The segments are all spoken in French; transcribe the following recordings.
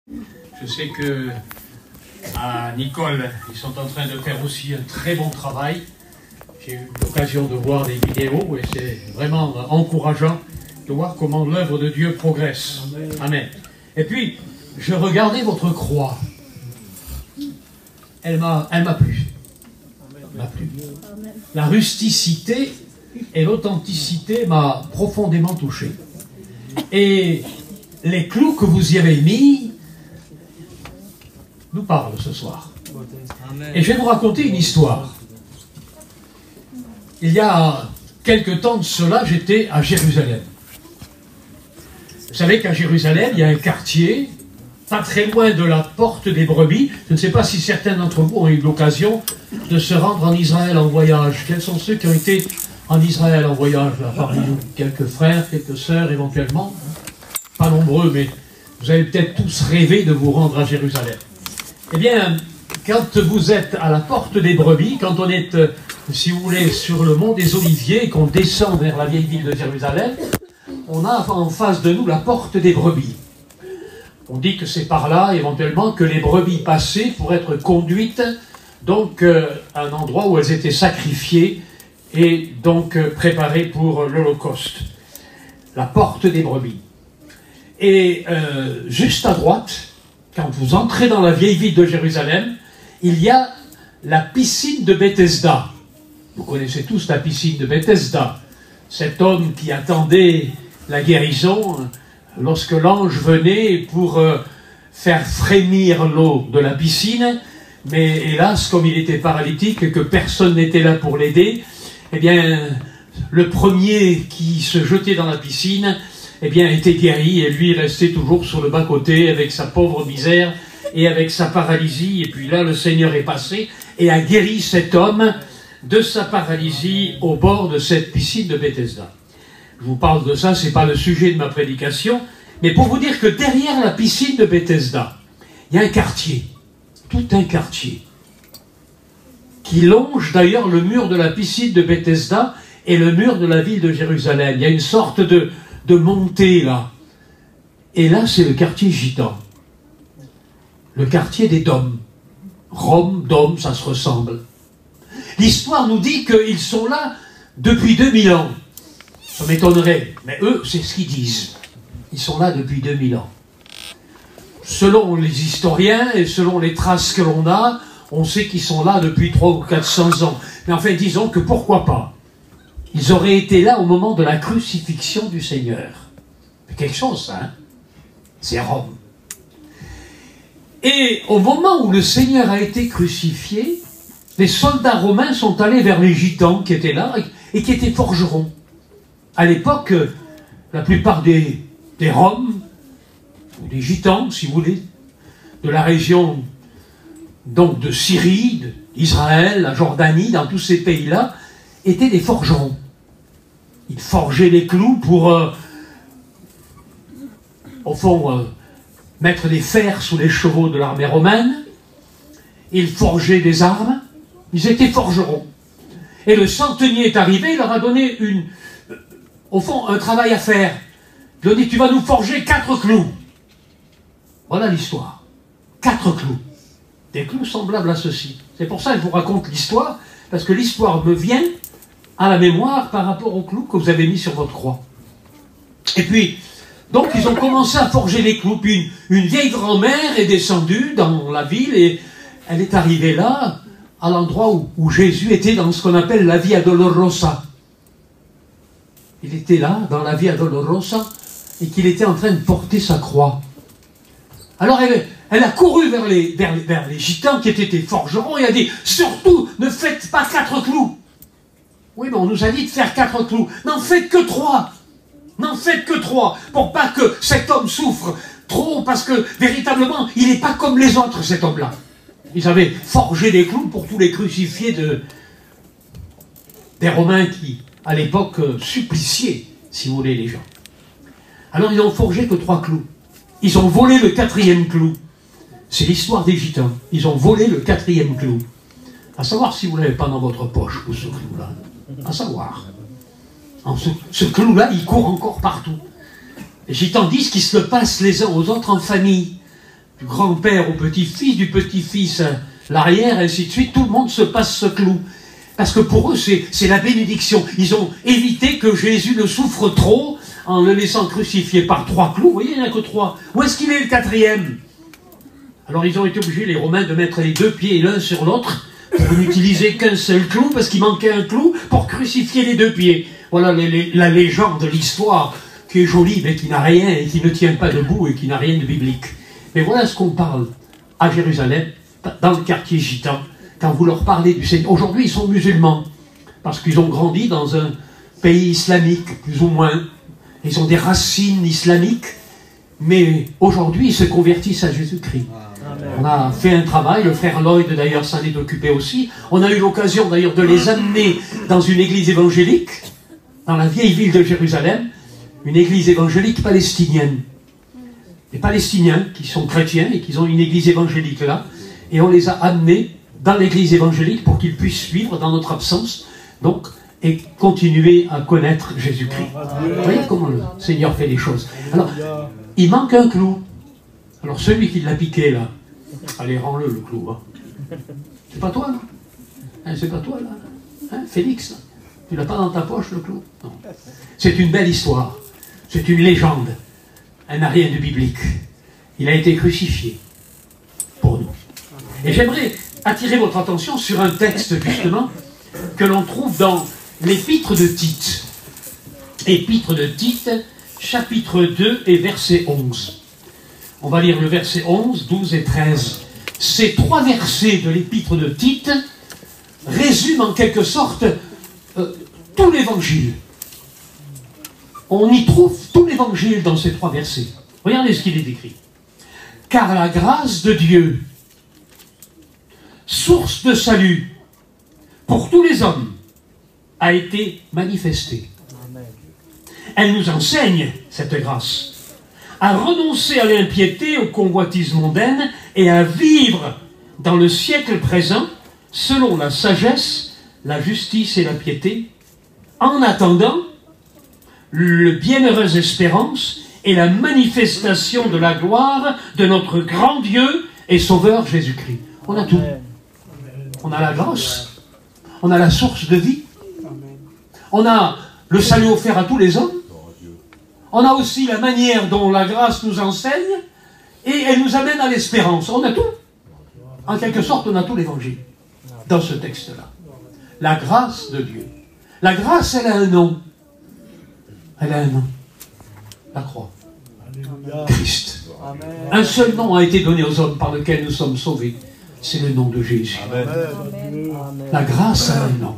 Je sais que à Nicole, ils sont en train de faire aussi un très bon travail. J'ai eu l'occasion de voir des vidéos et c'est vraiment encourageant de voir comment l'œuvre de Dieu progresse. Amen. Et puis, je regardais votre croix. Elle m'a plu. Elle m'a plu. La rusticité et l'authenticité m'a profondément touché. Et les clous que vous y avez mis nous parlent ce soir. Et je vais vous raconter une histoire. Il y a quelque temps de cela, j'étais à Jérusalem. Vous savez qu'à Jérusalem, il y a un quartier, pas très loin de la porte des brebis. Je ne sais pas si certains d'entre vous ont eu l'occasion de se rendre en Israël en voyage. Quels sont ceux qui ont été en Israël en voyage, là, parmi nous? Quelques frères, quelques sœurs éventuellement. Pas nombreux, mais vous avez peut-être tous rêvé de vous rendre à Jérusalem. Eh bien, quand vous êtes à la porte des brebis, quand on est, si vous voulez, sur le mont des Oliviers, et qu'on descend vers la vieille ville de Jérusalem, on a en face de nous la porte des brebis. On dit que c'est par là, éventuellement, que les brebis passaient pour être conduites, donc, à un endroit où elles étaient sacrifiées et donc préparées pour l'Holocauste. La porte des brebis. Et juste à droite, quand vous entrez dans la vieille ville de Jérusalem, il y a la piscine de Bethesda. Vous connaissez tous la piscine de Bethesda. Cet homme qui attendait la guérison lorsque l'ange venait pour faire frémir l'eau de la piscine. Mais hélas, comme il était paralytique et que personne n'était là pour l'aider, eh bien, le premier qui se jetait dans la piscine, eh bien, était guéri, et lui restait toujours sur le bas-côté avec sa pauvre misère et avec sa paralysie. Et puis là, le Seigneur est passé et a guéri cet homme de sa paralysie au bord de cette piscine de Bethesda. Je vous parle de ça, c'est pas le sujet de ma prédication, mais pour vous dire que derrière la piscine de Bethesda, il y a un quartier, tout un quartier, qui longe d'ailleurs le mur de la piscine de Bethesda et le mur de la ville de Jérusalem. Il y a une sorte de montée là. Et là, c'est le quartier gitan. Le quartier des Dômes. Rome, Dôme, ça se ressemble. L'histoire nous dit qu'ils sont là depuis 2000 ans. Ça m'étonnerait, mais eux, c'est ce qu'ils disent. Ils sont là depuis 2000 ans. Selon les historiens et selon les traces que l'on a, on sait qu'ils sont là depuis 300 ou 400 ans. Mais enfin, disons que pourquoi pas. Ils auraient été là au moment de la crucifixion du Seigneur. C'est quelque chose, hein? C'est Rome. Et au moment où le Seigneur a été crucifié, les soldats romains sont allés vers les gitans qui étaient là et qui étaient forgerons. À l'époque, la plupart des Roms, ou des gitans, si vous voulez, de la région donc de Syrie, d'Israël, la Jordanie, dans tous ces pays-là, étaient des forgerons. Ils forgeaient les clous pour, au fond, mettre des fers sous les chevaux de l'armée romaine. Ils forgeaient des armes. Ils étaient forgerons. Et le centenier est arrivé, il leur a donné au fond, un travail à faire. Il leur a dit, tu vas nous forger 4 clous. Voilà l'histoire. 4 clous. Des clous semblables à ceci. C'est pour ça que je vous raconte l'histoire, parce que l'histoire me vient à la mémoire par rapport aux clous que vous avez mis sur votre croix. Et puis, donc ils ont commencé à forger les clous. Puis une vieille grand-mère est descendue dans la ville et elle est arrivée là, à l'endroit où Jésus était dans ce qu'on appelle la Via Dolorosa. Il était là, dans la Via Dolorosa, et qu'il était en train de porter sa croix. Alors elle a couru vers les gitans qui étaient des forgerons et a dit, surtout, ne faites pas 4 clous. Oui, mais on nous a dit de faire 4 clous. N'en faites que 3. N'en faites que 3. Pour pas que cet homme souffre trop, parce que véritablement, il n'est pas comme les autres, cet homme-là. Ils avaient forgé des clous pour tous les crucifiés des Romains qui, à l'époque, suppliciaient, si vous voulez, les gens. Alors, ils n'ont forgé que 3 clous. Ils ont volé le 4e clou. C'est l'histoire des gitans. Ils ont volé le 4e clou. À savoir si vous ne l'avez pas dans votre poche, ou ce clou-là. À savoir. Ce clou-là, il court encore partout. Les gitans disent qu'ils se le passent les uns aux autres en famille. du grand-père au petit-fils, du petit-fils à l'arrière, ainsi de suite. Tout le monde se passe ce clou. Parce que pour eux, c'est la bénédiction. Ils ont évité que Jésus ne souffre trop en le laissant crucifier par 3 clous. Vous voyez, il n'y en a que 3. Où est-ce qu'il est le 4e? Alors ils ont été obligés, les Romains, de mettre les 2 pieds l'un sur l'autre pour n'utiliser qu'un seul clou, parce qu'il manquait un clou pour crucifier les 2 pieds. Voilà la légende, l'histoire, qui est jolie, mais qui n'a rien, et qui ne tient pas debout, et qui n'a rien de biblique. Mais voilà ce qu'on parle à Jérusalem, dans le quartier gitan, quand vous leur parlez du Seigneur. Aujourd'hui, ils sont musulmans, parce qu'ils ont grandi dans un pays islamique, plus ou moins. Ils ont des racines islamiques, mais aujourd'hui, ils se convertissent à Jésus-Christ. On a fait un travail, le frère Lloyd, d'ailleurs, s'en est occupé aussi. On a eu l'occasion, d'ailleurs, de les amener dans une église évangélique, dans la vieille ville de Jérusalem, une église évangélique palestinienne. Les Palestiniens, qui sont chrétiens et qui ont une église évangélique là, et on les a amenés dans l'église évangélique pour qu'ils puissent suivre dans notre absence, donc, et continuer à connaître Jésus-Christ. Vous voyez comment le Seigneur fait les choses. Alors, il manque un clou. Alors, celui qui l'a piqué, là, allez, rends-le, le clou. Hein. C'est pas toi, non? Hein, c'est pas toi, là? Hein, Félix, là? Tu l'as pas dans ta poche, le clou? Non. C'est une belle histoire. C'est une légende. Elle n'a rien de biblique. Il a été crucifié pour nous. Et j'aimerais attirer votre attention sur un texte, justement, que l'on trouve dans l'épître de Tite. Épître de Tite, chapitre 2 et verset 11. On va lire le verset 11, 12 et 13. Ces 3 versets de l'épître de Tite résument en quelque sorte tout l'évangile. On y trouve tout l'évangile dans ces 3 versets. Regardez ce qu'il est écrit. Car la grâce de Dieu, source de salut pour tous les hommes, a été manifestée. Elle nous enseigne, cette grâce, à renoncer à l'impiété, aux convoitises mondaines et à vivre dans le siècle présent selon la sagesse, la justice et la piété, en attendant le bienheureuse espérance et la manifestation de la gloire de notre grand Dieu et Sauveur Jésus-Christ. On a tout. On a la grâce, on a la source de vie, on a le salut offert à tous les hommes, on a aussi la manière dont la grâce nous enseigne et elle nous amène à l'espérance. On a tout. En quelque sorte, on a tout l'évangile dans ce texte-là. La grâce de Dieu. La grâce, elle a un nom. Elle a un nom. La croix. Christ. Un seul nom a été donné aux hommes par lequel nous sommes sauvés. C'est le nom de Jésus. Amen. La grâce a un nom.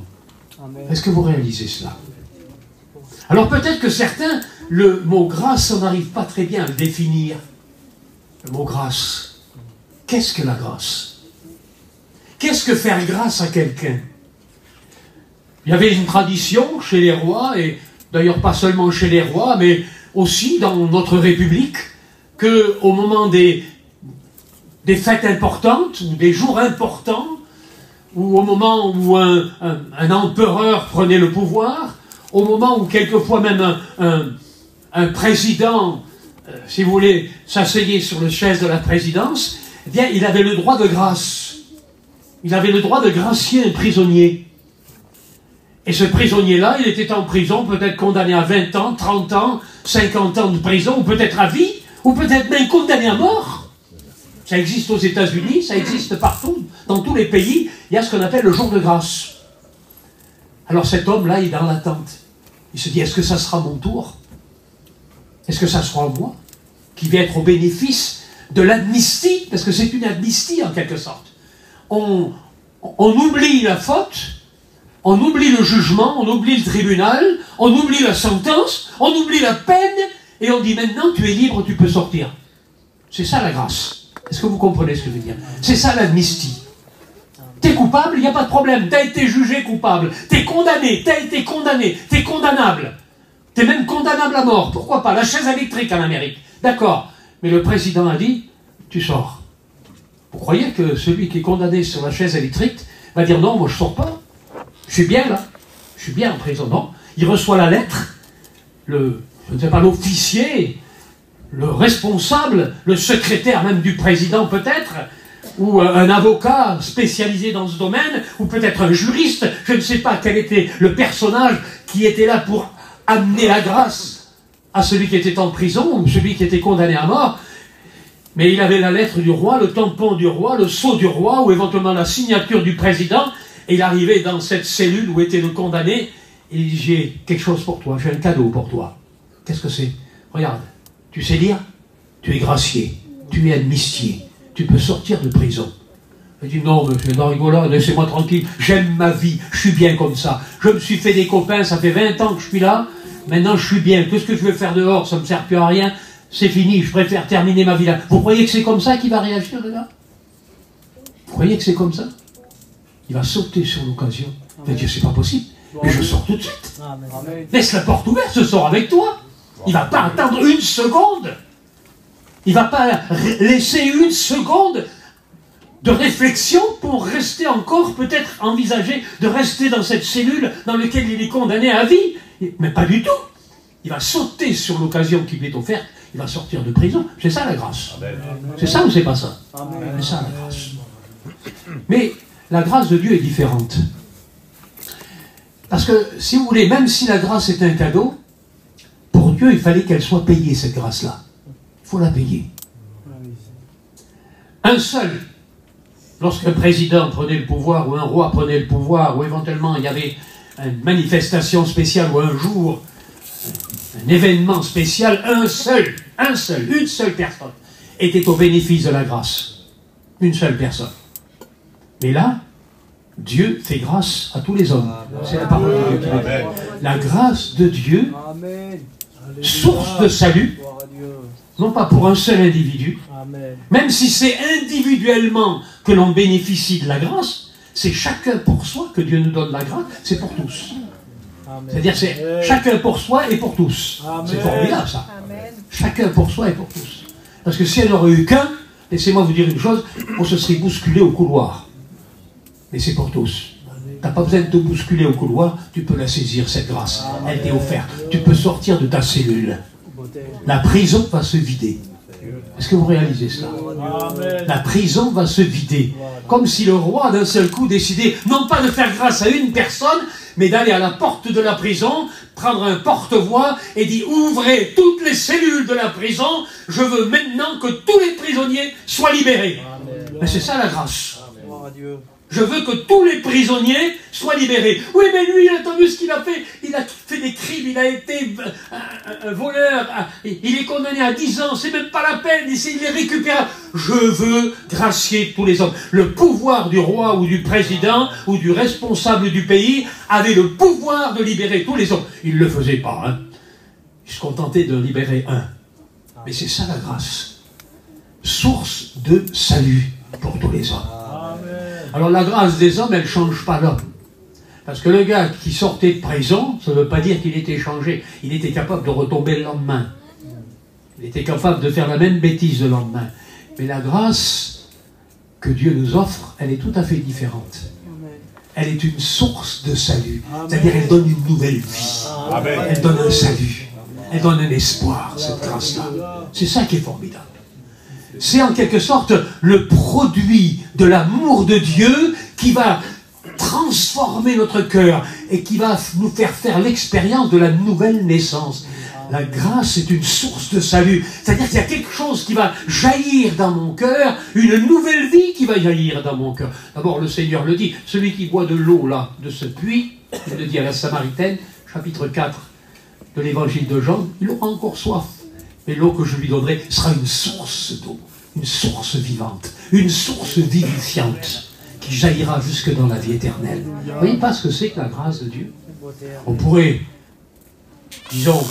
Est-ce que vous réalisez cela? Alors peut-être que certains, le mot grâce, on n'arrive pas très bien à le définir. Le mot grâce. Qu'est-ce que la grâce? Qu'est-ce que faire grâce à quelqu'un? Il y avait une tradition chez les rois, et d'ailleurs pas seulement chez les rois, mais aussi dans notre République, qu'au moment des fêtes importantes, ou des jours importants, ou au moment où un empereur prenait le pouvoir, au moment où quelquefois même un président, si vous voulez, s'asseyait sur le chaise de la présidence, eh bien, il avait le droit de grâce. Il avait le droit de gracier un prisonnier. Et ce prisonnier-là, il était en prison, peut-être condamné à 20 ans, 30 ans, 50 ans de prison, ou peut-être à vie, ou peut-être même condamné à mort. Ça existe aux États-Unis, ça existe partout, dans tous les pays. Il y a ce qu'on appelle le jour de grâce. Alors cet homme-là, il est dans l'attente. Il se dit, est-ce que ça sera mon tour? Est-ce que ça sera moi qui vais être au bénéfice de l'amnistie? Parce que c'est une amnistie en quelque sorte. On oublie la faute, on oublie le jugement, on oublie le tribunal, on oublie la sentence, on oublie la peine, et on dit maintenant tu es libre, tu peux sortir. C'est ça la grâce. Est-ce que vous comprenez ce que je veux dire? C'est ça l'amnistie. T'es coupable, il n'y a pas de problème. T'as été jugé coupable. T'es condamné, t'as été condamné. T'es condamnable. T'es même condamnable à mort. Pourquoi pas? La chaise électrique en Amérique. D'accord. Mais le président a dit, tu sors. Vous croyez que celui qui est condamné sur la chaise électrique va dire non, moi je sors pas. Je suis bien là. Je suis bien en prison. Non. Il reçoit la lettre. Je ne sais pas, l'officier le responsable, le secrétaire même du président peut-être, ou un avocat spécialisé dans ce domaine, ou peut-être un juriste, je ne sais pas quel était le personnage qui était là pour amener la grâce à celui qui était en prison, ou celui qui était condamné à mort. Mais il avait la lettre du roi, le tampon du roi, le sceau du roi, ou éventuellement la signature du président, et il arrivait dans cette cellule où était le condamné, et il dit, j'ai quelque chose pour toi, j'ai un cadeau pour toi. Qu'est-ce que c'est? Regarde, tu sais lire? Tu es gracié, tu es amnistié, tu peux sortir de prison. Il dit, non, monsieur, non, rigolo, laissez-moi tranquille, j'aime ma vie, je suis bien comme ça. Je me suis fait des copains, ça fait 20 ans que je suis là, maintenant je suis bien, tout ce que je veux faire dehors, ça ne me sert plus à rien, c'est fini, je préfère terminer ma vie là. Vous croyez que c'est comme ça qu'il va réagir, le gars? Vous croyez que c'est comme ça? Il va sauter sur l'occasion. Il va dire, c'est pas possible, mais je sors tout de suite. Laisse la porte ouverte, je sors avec toi. Il ne va pas attendre une seconde. Il ne va pas laisser une seconde de réflexion pour rester encore, peut-être envisager de rester dans cette cellule dans laquelle il est condamné à vie. Mais pas du tout. Il va sauter sur l'occasion qui lui est offerte. Il va sortir de prison. C'est ça la grâce. C'est ça ou c'est pas ça? C'est ça la grâce. Mais la grâce de Dieu est différente. Parce que, si vous voulez, même si la grâce est un cadeau, pour Dieu, il fallait qu'elle soit payée, cette grâce-là. Il faut la payer. Un seul, lorsqu'un président prenait le pouvoir, ou un roi prenait le pouvoir, ou éventuellement il y avait une manifestation spéciale, ou un jour, un événement spécial, une seule personne était au bénéfice de la grâce. Une seule personne. Mais là, Dieu fait grâce à tous les hommes. C'est la parole de Dieu qui le dit. La grâce de Dieu, source de salut, non pas pour un seul individu, même si c'est individuellement que l'on bénéficie de la grâce, c'est chacun pour soi que Dieu nous donne la grâce, c'est pour tous. C'est-à-dire c'est chacun pour soi et pour tous. C'est formidable ça. Chacun pour soi et pour tous. Parce que si elle n'aurait eu qu'un, laissez-moi vous dire une chose, on se serait bousculé au couloir. Mais c'est pour tous. Tu n'as pas besoin de te bousculer au couloir, tu peux la saisir, cette grâce. Elle t'est offerte. Tu peux sortir de ta cellule. La prison va se vider. Est-ce que vous réalisez cela? La prison va se vider. Comme si le roi, d'un seul coup, décidait non pas de faire grâce à une personne, mais d'aller à la porte de la prison, prendre un porte-voix et dit « Ouvrez toutes les cellules de la prison, je veux maintenant que tous les prisonniers soient libérés. » Mais c'est ça la grâce. Je veux que tous les prisonniers soient libérés. Oui, mais lui, il a entendu ce qu'il a fait. Il a fait des crimes, il a été un voleur. Il est condamné à 10 ans. C'est même pas la peine. Il est récupérable. Je veux gracier tous les hommes. Le pouvoir du roi ou du président ou du responsable du pays avait le pouvoir de libérer tous les hommes. Il ne le faisait pas. Hein. Il se contentait de libérer un. Mais c'est ça la grâce. Source de salut pour tous les hommes. Alors la grâce des hommes, elle ne change pas l'homme. Parce que le gars qui sortait de prison, ça ne veut pas dire qu'il était changé. Il était capable de retomber le lendemain. Il était capable de faire la même bêtise le lendemain. Mais la grâce que Dieu nous offre, elle est tout à fait différente. Elle est une source de salut. C'est-à-dire elle donne une nouvelle vie. Elle donne un salut. Elle donne un espoir, cette grâce-là. C'est ça qui est formidable. C'est en quelque sorte le produit de l'amour de Dieu qui va transformer notre cœur et qui va nous faire faire l'expérience de la nouvelle naissance. La grâce est une source de salut. C'est-à-dire qu'il y a quelque chose qui va jaillir dans mon cœur, une nouvelle vie qui va jaillir dans mon cœur. D'abord, le Seigneur le dit, celui qui boit de l'eau là, de ce puits, il le dit à la Samaritaine, chapitre 4 de l'évangile de Jean, il aura encore soif. Et l'eau que je lui donnerai sera une source d'eau, une source vivante, une source vivifiante qui jaillira jusque dans la vie éternelle. Vous voyez pas ce que c'est que la grâce de Dieu? On pourrait, disons,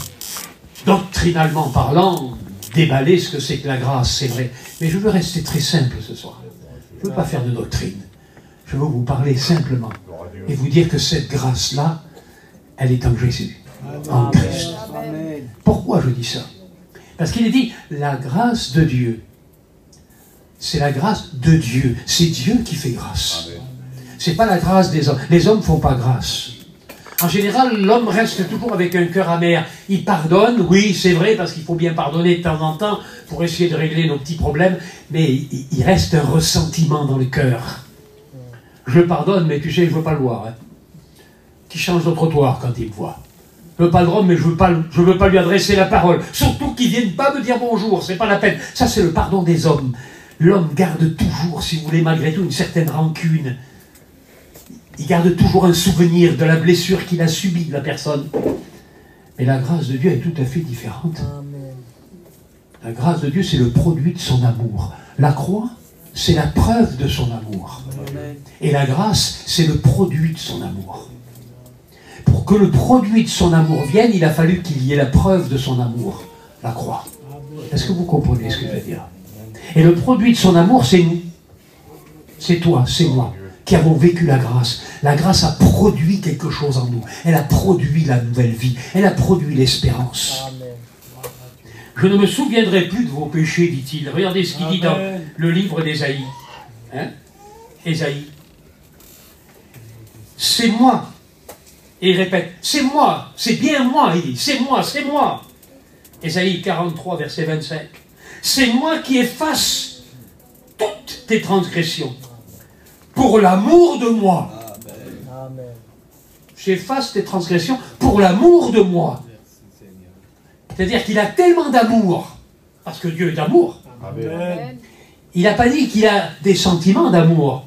doctrinalement parlant, déballer ce que c'est que la grâce, c'est vrai. Mais je veux rester très simple ce soir. Je ne veux pas faire de doctrine. Je veux vous parler simplement et vous dire que cette grâce-là, elle est en Jésus, en Christ. Pourquoi je dis ça? Parce qu'il est dit, la grâce de Dieu, c'est la grâce de Dieu. C'est Dieu qui fait grâce. Ce n'est pas la grâce des hommes. Les hommes ne font pas grâce. En général, l'homme reste toujours avec un cœur amer. Il pardonne, oui, c'est vrai, parce qu'il faut bien pardonner de temps en temps pour essayer de régler nos petits problèmes, mais il reste un ressentiment dans le cœur. Je pardonne, mais tu sais, je ne veux pas le voir. Hein. Qui change de trottoir quand il me voit. Je veux pas le rendre, mais je veux pas lui adresser la parole. Surtout qu'il ne vienne pas me dire bonjour, c'est pas la peine. Ça, c'est le pardon des hommes. L'homme garde toujours, si vous voulez, malgré tout, une certaine rancune. Il garde toujours un souvenir de la blessure qu'il a subie de la personne. Mais la grâce de Dieu est tout à fait différente. Amen. La grâce de Dieu, c'est le produit de son amour. La croix, c'est la preuve de son amour. Amen. Et la grâce, c'est le produit de son amour. Pour que le produit de son amour vienne, il a fallu qu'il y ait la preuve de son amour, la croix. Est-ce que vous comprenez ce que je veux dire? Et le produit de son amour, c'est nous. C'est toi, c'est moi, qui avons vécu la grâce. La grâce a produit quelque chose en nous. Elle a produit la nouvelle vie. Elle a produit l'espérance. Amen. Je ne me souviendrai plus de vos péchés, dit-il. Regardez ce qu'il dit dans le livre d'Ésaïe. Hein? Ésaïe. C'est moi. Et il répète, c'est moi, c'est bien moi, il dit, c'est moi, c'est moi. Ésaïe 43, verset 25. C'est moi qui efface toutes tes transgressions pour l'amour de moi. Amen. J'efface tes transgressions pour l'amour de moi. C'est-à-dire qu'il a tellement d'amour, parce que Dieu est d'amour. Amen. Il n'a pas dit qu'il a des sentiments d'amour.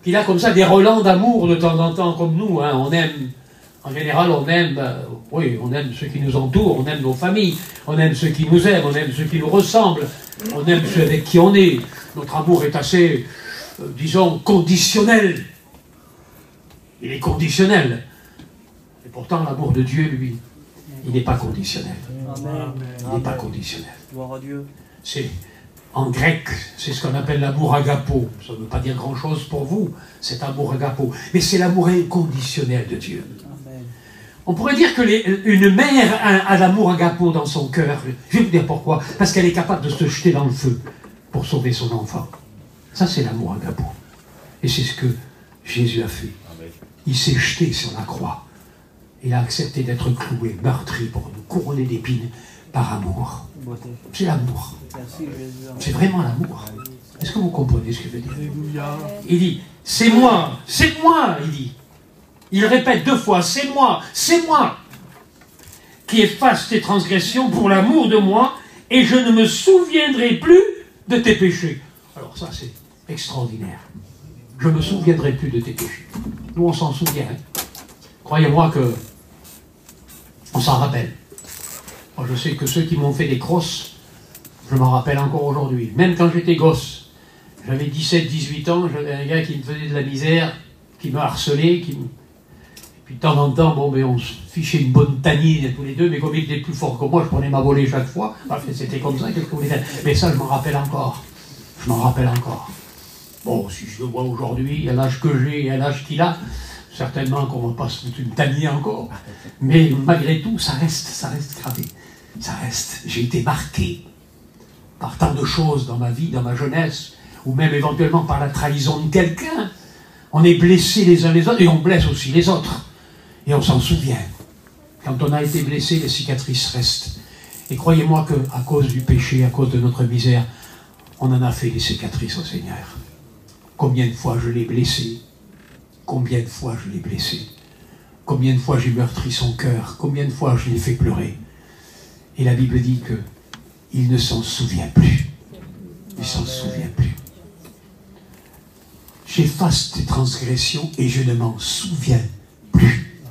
Qu'il a comme ça des relents d'amour de temps en temps, comme nous. Hein. On aime, en général, on aime, oui, on aime ceux qui nous entourent, on aime nos familles, on aime ceux qui nous aiment, on aime ceux qui nous ressemblent, on aime ceux avec qui on est. Notre amour est assez, disons, conditionnel. Il est conditionnel. Et pourtant, l'amour de Dieu, lui, il n'est pas conditionnel. Amen. Il n'est pas conditionnel. Gloire à Dieu. C'est, en grec, c'est ce qu'on appelle l'amour agapo. Ça ne veut pas dire grand-chose pour vous, cet amour agapo. Mais c'est l'amour inconditionnel de Dieu. Amen. On pourrait dire que une mère a l'amour agapo dans son cœur. Je vais vous dire pourquoi. Parce qu'elle est capable de se jeter dans le feu pour sauver son enfant. Ça, c'est l'amour agapo. Et c'est ce que Jésus a fait. Il s'est jeté sur la croix. Il a accepté d'être cloué, meurtri pour nous couronner d'épines par amour. Beauté. C'est l'amour. Merci Jésus. C'est vraiment l'amour. Est-ce que vous comprenez ce que je veux dire? Il dit, c'est moi, il dit. Il répète 2 fois, c'est moi, qui efface tes transgressions pour l'amour de moi, et je ne me souviendrai plus de tes péchés. Alors ça, c'est extraordinaire. Je ne me souviendrai plus de tes péchés. Nous, on s'en souvient. Hein. Croyez-moi que on s'en rappelle. Moi, je sais que ceux qui m'ont fait des crosses, je m'en rappelle encore aujourd'hui. Même quand j'étais gosse, j'avais 17-18 ans, j'avais un gars qui me faisait de la misère, qui me harcelait, et puis de temps en temps, bon, on se fichait une bonne tanine tous les deux, mais comme il était plus fort que moi, je prenais ma volée chaque fois. Enfin, c'était comme ça, qu'est-ce que vous voulez dire? Mais ça, je m'en rappelle encore. Je m'en rappelle encore. Bon, si je le vois aujourd'hui, à l'âge que j'ai et à l'âge qu'il a, certainement qu'on ne va pas se foutre une tannée encore. Mais malgré tout, ça reste gravé. Ça reste. J'ai été marqué par tant de choses dans ma vie, dans ma jeunesse, ou même éventuellement par la trahison de quelqu'un. On est blessés les uns les autres, et on blesse aussi les autres. Et on s'en souvient. Quand on a été blessé, les cicatrices restent. Et croyez-moi qu'à cause du péché, à cause de notre misère, on en a fait des cicatrices au Seigneur. Combien de fois je l'ai blessé? Combien de fois je l'ai blessé? Combien de fois j'ai meurtri son cœur? Combien de fois je l'ai fait pleurer? Et la Bible dit que il ne s'en souvient plus. Il ne s'en souvient plus. J'efface tes transgressions et je ne m'en souviens plus.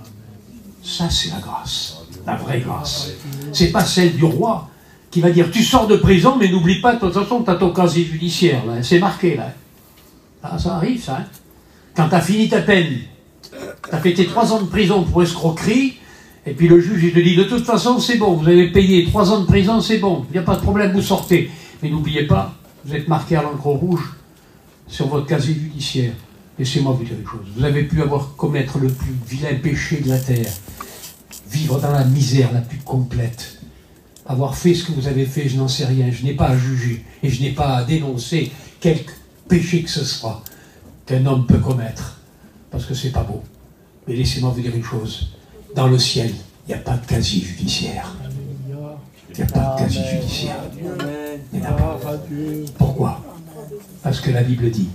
Ça, c'est la grâce. La vraie grâce. C'est pas celle du roi qui va dire, tu sors de prison, mais n'oublie pas, de toute façon, tu as ton casier judiciaire. Là. C'est marqué, là. Ah, ça arrive, ça. Hein. Quand tu as fini ta peine, tu as fait tes 3 ans de prison pour escroquerie, et puis le juge, il te dit, de toute façon, c'est bon, vous avez payé 3 ans de prison, c'est bon, il n'y a pas de problème, vous sortez. Mais n'oubliez pas, vous êtes marqué à l'encre rouge sur votre casier judiciaire. Laissez-moi vous dire une chose, vous avez pu commettre le plus vilain péché de la terre, vivre dans la misère la plus complète, avoir fait ce que vous avez fait, je n'en sais rien, je n'ai pas à juger, et je n'ai pas à dénoncer quelque péché que ce soit qu'un homme peut commettre, parce que c'est pas beau. Mais laissez-moi vous dire une chose. Dans le ciel, il n'y a pas de casier judiciaire. Il n'y a pas de casier judiciaire. Il n'y en a pas. Pourquoi? Parce que la Bible dit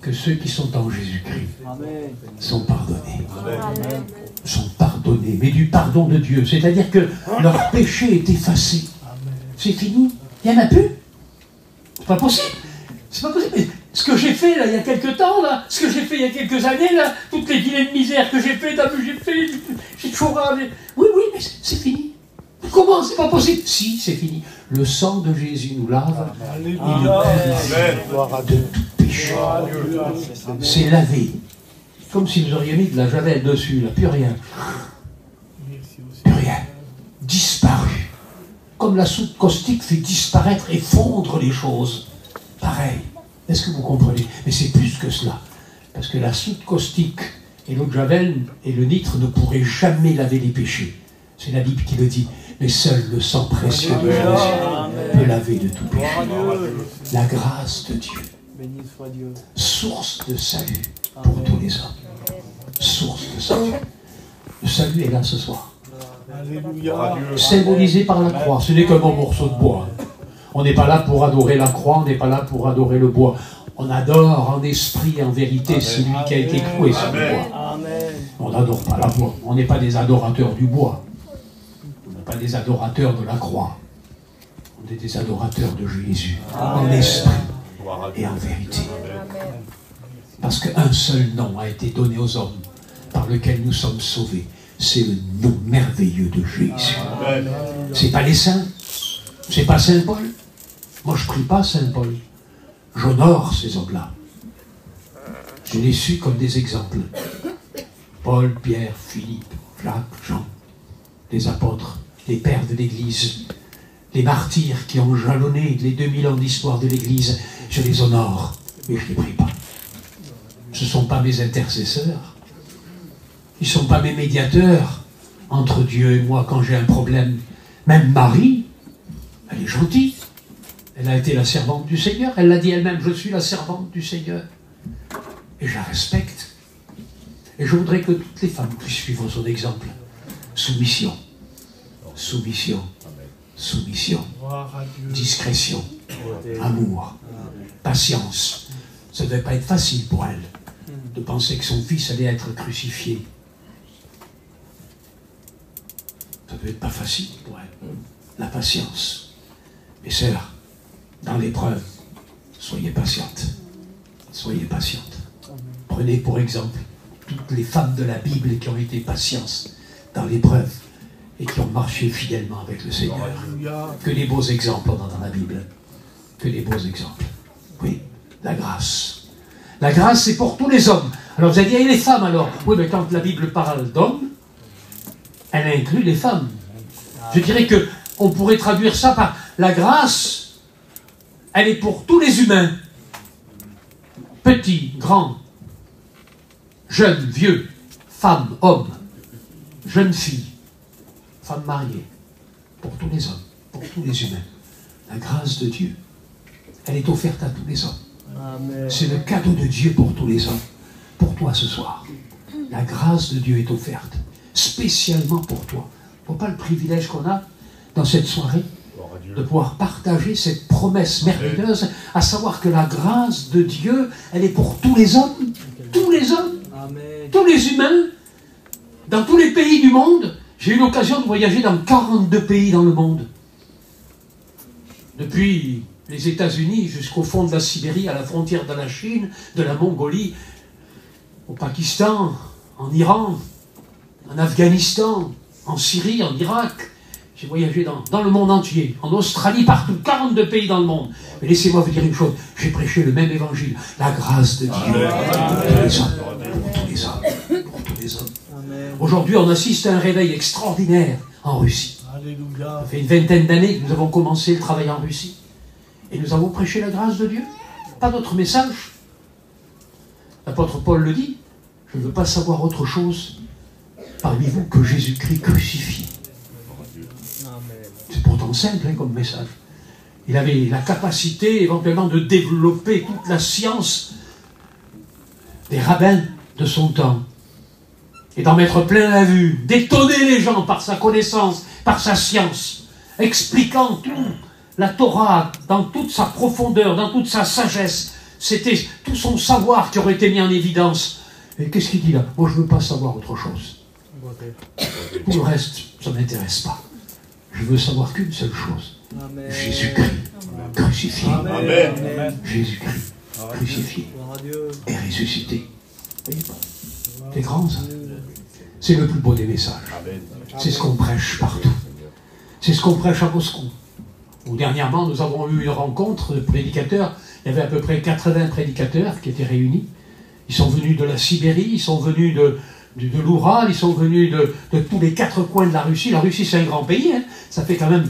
que ceux qui sont en Jésus-Christ sont pardonnés. Sont pardonnés, mais du pardon de Dieu. C'est-à-dire que leur péché est effacé. C'est fini. Il n'y en a plus. C'est pas possible. C'est pas possible. Mais ce que j'ai fait là, il y a quelques temps, là, ce que j'ai fait il y a quelques années, là, toutes les vilaines misères que j'ai fait, j'ai toujours râlé. Oui, mais c'est fini. Comment? C'est pas possible. Si, c'est fini. Le sang de Jésus nous lave. Il nous purifie de tout péché. C'est lavé. Comme si vous auriez mis de la javel dessus, là. Plus rien. Plus rien. Disparu. Comme la soude caustique fait disparaître et fondre les choses. Pareil. Est-ce que vous comprenez? Mais c'est plus que cela. Parce que la soude caustique et l'eau de javel et le nitre ne pourraient jamais laver les péchés. C'est la Bible qui le dit. Mais seul le sang précieux de Jésus peut laver de tout péché. La grâce de Dieu. Source de salut pour tous les hommes. Source de salut. Le salut est là ce soir. Symbolisé par la croix. Ce n'est qu'un bon morceau de bois. On n'est pas là pour adorer la croix, on n'est pas là pour adorer le bois. On adore en esprit et en vérité celui qui a été cloué sur le bois. On n'adore pas la bois. On n'est pas des adorateurs du bois. On n'est pas des adorateurs de la croix. On est des adorateurs de Jésus. En esprit et en vérité. Parce qu'un seul nom a été donné aux hommes par lequel nous sommes sauvés. C'est le nom merveilleux de Jésus. C'est pas les saints. C'est pas Saint Paul. Moi, je prie pas Saint Paul. J'honore ces hommes-là. Je les suis comme des exemples. Paul, Pierre, Philippe, Jacques, Jean, les apôtres, les pères de l'Église, les martyrs qui ont jalonné les 2000 ans d'histoire de l'Église. Je les honore, mais je ne les prie pas. Ce ne sont pas mes intercesseurs. Ils ne sont pas mes médiateurs entre Dieu et moi quand j'ai un problème. Même Marie, elle est gentille. Elle a été la servante du Seigneur. Elle l'a dit elle-même, je suis la servante du Seigneur. Et je la respecte. Et je voudrais que toutes les femmes puissent suivre son exemple. Soumission. Soumission. Soumission. Discrétion. Amour. Patience. Ça ne devait pas être facile pour elle de penser que son fils allait être crucifié. Ça ne devait être pas facile pour elle. La patience. Mes sœurs, dans l'épreuve, soyez patientes. Soyez patientes. Prenez pour exemple toutes les femmes de la Bible qui ont été patientes dans l'épreuve et qui ont marché fidèlement avec le Seigneur. Que des beaux exemples on a dans la Bible. Que des beaux exemples. Oui, la grâce. La grâce, c'est pour tous les hommes. Alors vous allez dire, et les femmes alors? Oui, mais quand la Bible parle d'hommes, elle inclut les femmes. Je dirais que on pourrait traduire ça par la grâce, elle est pour tous les humains. Petits, grands, jeunes, vieux, femmes, hommes, jeunes filles, femmes mariées, pour tous les hommes, pour tous les humains. La grâce de Dieu, elle est offerte à tous les hommes. C'est le cadeau de Dieu pour tous les hommes. Pour toi ce soir. La grâce de Dieu est offerte, spécialement pour toi. Il ne faut pas le privilège qu'on a dans cette soirée de pouvoir partager cette promesse merveilleuse, à savoir que la grâce de Dieu, elle est pour tous les hommes, tous les hommes, tous les humains, dans tous les pays du monde. J'ai eu l'occasion de voyager dans 42 pays dans le monde. Depuis les États-Unis jusqu'au fond de la Sibérie, à la frontière de la Chine, de la Mongolie, au Pakistan, en Iran, en Afghanistan, en Syrie, en Irak. J'ai voyagé dans le monde entier, en Australie, partout, 42 pays dans le monde. Mais laissez-moi vous dire une chose, j'ai prêché le même évangile, la grâce de Dieu pour tous les hommes, pour tous les hommes. Aujourd'hui, on assiste à un réveil extraordinaire en Russie. Ça fait une vingtaine d'années que nous avons commencé le travail en Russie. Et nous avons prêché la grâce de Dieu. Pas d'autre message. L'apôtre Paul le dit, je ne veux pas savoir autre chose parmi vous que Jésus-Christ crucifié. C'est pourtant simple comme message. Il avait la capacité éventuellement de développer toute la science des rabbins de son temps. et d'en mettre plein la vue, d'étonner les gens par sa connaissance, par sa science, expliquant tout, la Torah, dans toute sa profondeur, dans toute sa sagesse. C'était tout son savoir qui aurait été mis en évidence. Et qu'est-ce qu'il dit là? Moi, je ne veux pas savoir autre chose. Tout le reste, ça ne m'intéresse pas. Je veux savoir qu'une seule chose. Jésus-Christ crucifié. Jésus-Christ crucifié et ressuscité. C'est grand, ça. C'est le plus beau des messages. C'est ce qu'on prêche partout. C'est ce qu'on prêche à Moscou. Où dernièrement, nous avons eu une rencontre de prédicateurs. Il y avait à peu près 80 prédicateurs qui étaient réunis. Ils sont venus de la Sibérie, ils sont venus de l'Oural, ils sont venus de tous les 4 coins de la Russie. La Russie, c'est un grand pays, hein. Ça fait quand même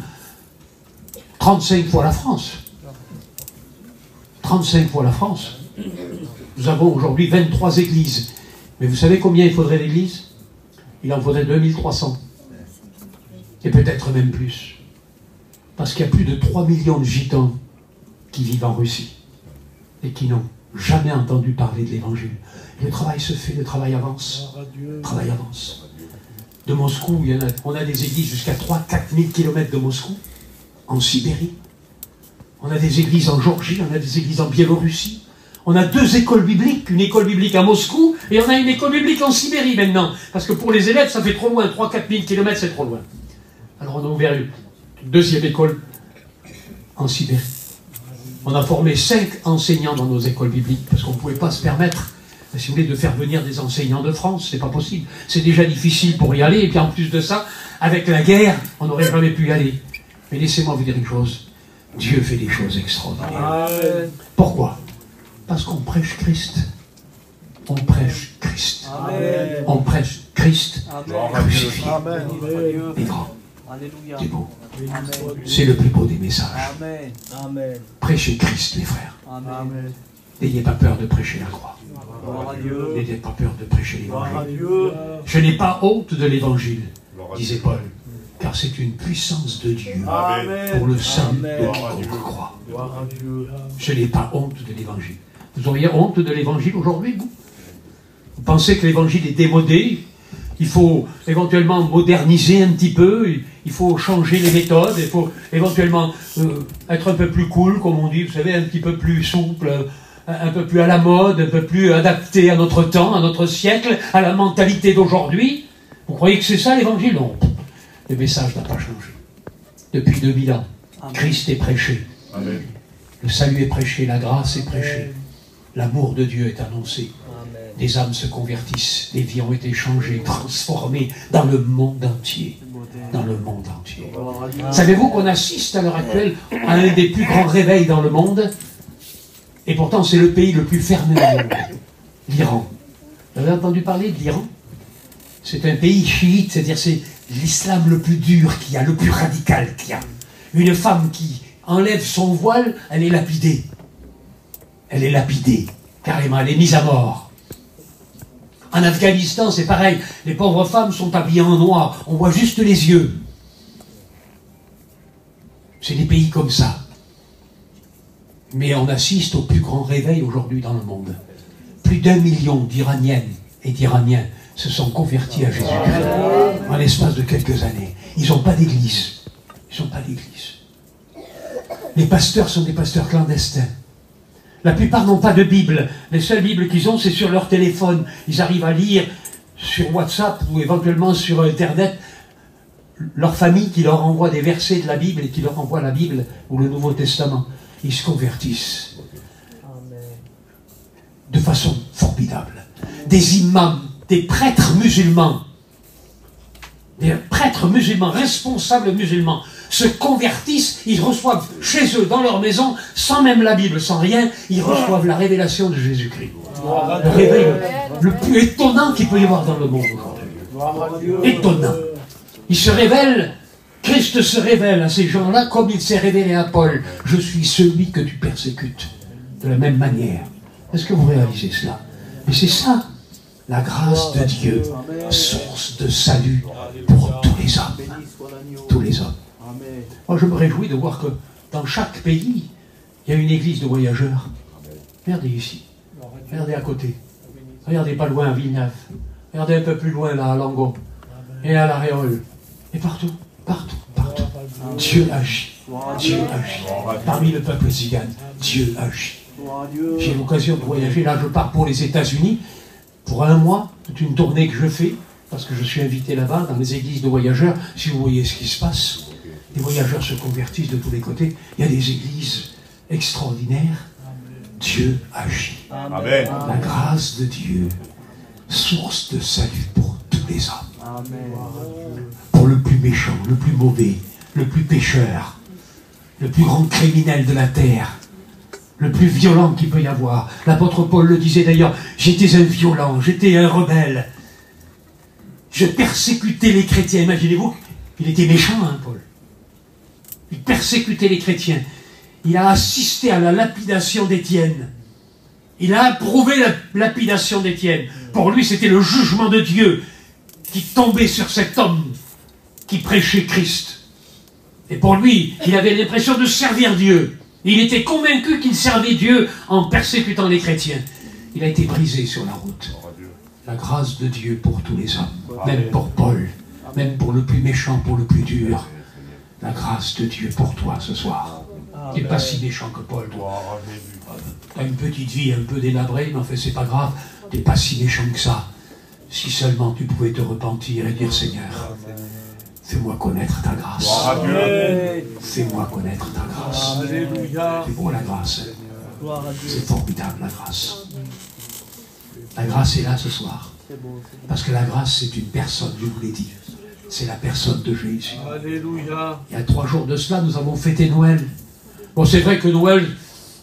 35 fois la France. 35 fois la France. Nous avons aujourd'hui 23 églises. Mais vous savez combien il faudrait d'églises? Il en faudrait 2300. Et peut-être même plus. Parce qu'il y a plus de 3 millions de gitans qui vivent en Russie et qui n'ont jamais entendu parler de l'évangile. Le travail se fait, le travail avance. Le travail avance. De Moscou, on a des églises jusqu'à 3-4 000 km de Moscou, en Sibérie. On a des églises en Géorgie, on a des églises en Biélorussie. On a 2 écoles bibliques, une école biblique à Moscou et on a une école biblique en Sibérie maintenant. Parce que pour les élèves, ça fait trop loin, 3-4 000 km, c'est trop loin. Alors on a ouvert une 2e école en Sibérie. On a formé 5 enseignants dans nos écoles bibliques parce qu'on ne pouvait pas se permettre, si vous voulez, de faire venir des enseignants de France. C'est pas possible. C'est déjà difficile pour y aller. Et puis en plus de ça, avec la guerre, on n'aurait jamais pu y aller. Mais laissez-moi vous dire une chose. Dieu fait des choses extraordinaires. Amen. Pourquoi? Parce qu'on prêche Christ. On prêche Christ. Amen. On prêche Christ crucifié. Amen. Il est grand. Alléluia. C'est beau. C'est le plus beau des messages. Amen. Amen. Prêchez Christ, les frères. Amen. N'ayez pas peur de prêcher la croix. Gloire à Dieu. N'ayez pas peur de prêcher Gloire à l'évangile. Dieu. Je n'ai pas honte de l'évangile, disait Paul, car c'est une puissance de Dieu Amen. pour le salut de Amen. quiconque croit. Gloire à Dieu. Je n'ai pas honte de l'évangile. Vous auriez honte de l'évangile aujourd'hui, vous? Vous pensez que l'évangile est démodé? Il faut éventuellement moderniser un petit peu, il faut changer les méthodes, il faut éventuellement être un peu plus cool, comme on dit, vous savez, un petit peu plus souple, un peu plus à la mode, un peu plus adapté à notre temps, à notre siècle, à la mentalité d'aujourd'hui. Vous croyez que c'est ça l'évangile? Non. Le message n'a pas changé. Depuis 2000 ans, Amen. Christ est prêché. Amen. Le salut est prêché, la grâce est prêchée. L'amour de Dieu est annoncé. Amen. Des âmes se convertissent, des vies ont été changées, transformées dans le monde entier. Dans le monde entier. Gloire à Dieu. Savez-vous qu'on assiste à l'heure actuelle à un des plus grands réveils dans le monde? Et pourtant, c'est le pays le plus fermé au monde. L'Iran. Vous avez entendu parler de l'Iran? C'est un pays chiite, c'est-à-dire c'est l'islam le plus dur qu'il y a, le plus radical qu'il y a. Une femme qui enlève son voile, elle est lapidée. Elle est lapidée, carrément, elle est mise à mort. En Afghanistan, c'est pareil. Les pauvres femmes sont habillées en noir. On voit juste les yeux. C'est des pays comme ça. Mais on assiste au plus grand réveil aujourd'hui dans le monde. Plus d'1 million d'Iraniennes et d'Iraniens se sont convertis à Jésus-Christ en l'espace de quelques années. Ils n'ont pas d'église. Ils n'ont pas d'église. Les pasteurs sont des pasteurs clandestins. La plupart n'ont pas de Bible. Les seules Bibles qu'ils ont, c'est sur leur téléphone. Ils arrivent à lire sur WhatsApp ou éventuellement sur Internet leur famille qui leur envoie des versets de la Bible et qui leur envoie la Bible ou le Nouveau Testament. Ils se convertissent Amen. de façon formidable. Des imams, des prêtres musulmans, responsables musulmans, se convertissent, ils reçoivent chez eux, dans leur maison, sans même la Bible, sans rien, ils reçoivent la révélation de Jésus-Christ. Le réveil le plus étonnant qu'il peut y avoir dans le monde aujourd'hui. Gloire à Dieu. Étonnant. Il se révèle, Christ se révèle à ces gens-là comme il s'est révélé à Paul. Je suis celui que tu persécutes. De la même manière. Est-ce que vous réalisez cela? Mais c'est ça, la grâce de Dieu, source de salut pour tous les hommes. Béni soit l'agneau. Tous les hommes. Amen. Moi, je me réjouis de voir que dans chaque pays, il y a une église de voyageurs. Regardez ici. Regardez à côté. Regardez pas loin à Villeneuve. Regardez un peu plus loin, là, à Langon. Et à la Réole. Et partout, partout, partout. Dieu agit. Dieu agit. Parmi le peuple zigane, Dieu agit. J'ai l'occasion de voyager. Là, je pars pour les États-Unis. Pour un mois, toute une tournée que je fais. Parce que je suis invité là-bas, dans les églises de voyageurs. Si vous voyez ce qui se passe, les voyageurs se convertissent de tous les côtés. Il y a des églises extraordinaires. Dieu agit. Amen. La grâce de Dieu, source de salut pour tous les hommes. Amen. Pour le plus méchant, le plus mauvais, le plus pécheur, le plus grand criminel de la terre, le plus violent qu'il peut y avoir. L'apôtre Paul le disait d'ailleurs, j'étais un violent, j'étais un rebelle. Je persécutais les chrétiens. Imaginez-vous, il était méchant, hein, Paul. Il persécutait les chrétiens. Il a assisté à la lapidation d'Étienne. Il a approuvé la lapidation d'Étienne. Pour lui, c'était le jugement de Dieu qui tombait sur cet homme qui prêchait Christ. Et pour lui, il avait l'impression de servir Dieu. Il était convaincu qu'il servait Dieu en persécutant les chrétiens. Il a été brisé sur la route. La grâce de Dieu pour tous les hommes, même pour Paul, même pour le plus méchant, pour le plus dur. La grâce de Dieu pour toi ce soir. Tu n'es pas si méchant que Paul, toi. Tu as une petite vie un peu délabrée, mais en fait, c'est pas grave. Tu n'es pas si méchant que ça. Si seulement tu pouvais te repentir et dire, Seigneur, fais-moi connaître ta grâce. Fais-moi connaître ta grâce. C'est beau la grâce. C'est formidable la grâce. La grâce est là ce soir. Parce que la grâce, c'est une personne, je vous l'ai dit. C'est la personne de Jésus. Alléluia. Il y a 3 jours de cela, nous avons fêté Noël. Bon, c'est vrai que Noël,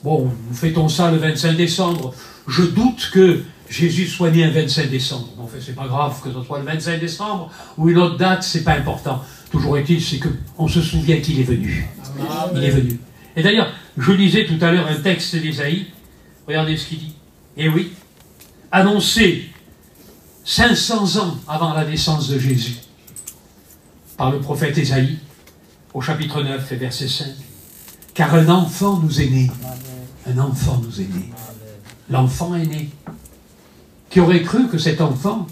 bon, nous fêtons ça le 25 décembre. Je doute que Jésus soit né un 25 décembre. En fait, c'est pas grave que ce soit le 25 décembre ou une autre date, c'est pas important. Toujours est-il, c'est qu'on se souvient qu'il est venu. Il est venu. Et d'ailleurs, je lisais tout à l'heure un texte d'Ésaïe. Regardez ce qu'il dit. Eh oui, annoncé 500 ans avant la naissance de Jésus par le prophète Ésaïe, au chapitre 9 et verset 5. Car un enfant nous est né. Un enfant nous est né. L'enfant est né. Qui aurait cru que cet enfant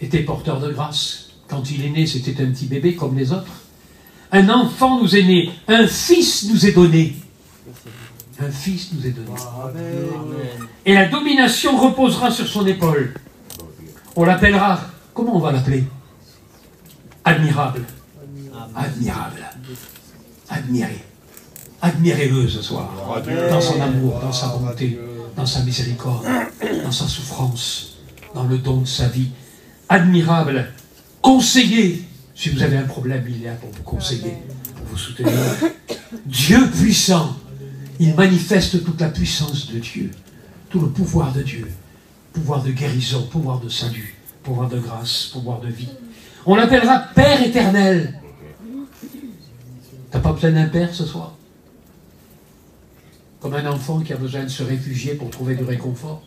était porteur de grâce? Quand il est né, c'était un petit bébé comme les autres. Un enfant nous est né. Un fils nous est donné. Un fils nous est donné. Et la domination reposera sur son épaule. On l'appellera, comment on va l'appeler? Admirable. Admirable. Admiré. Admirez-le ce soir. Dans son amour, dans sa bonté, dans sa miséricorde, dans sa souffrance, dans le don de sa vie. Admirable. Conseiller. Si vous avez un problème, il est là pour vous conseiller, pour vous soutenir. Dieu puissant. Il manifeste toute la puissance de Dieu, tout le pouvoir de Dieu, pouvoir de guérison, pouvoir de salut, pouvoir de grâce, pouvoir de vie. On l'appellera Père éternel. T'as pas besoin d'un père ce soir? Comme un enfant qui a besoin de se réfugier pour trouver du réconfort.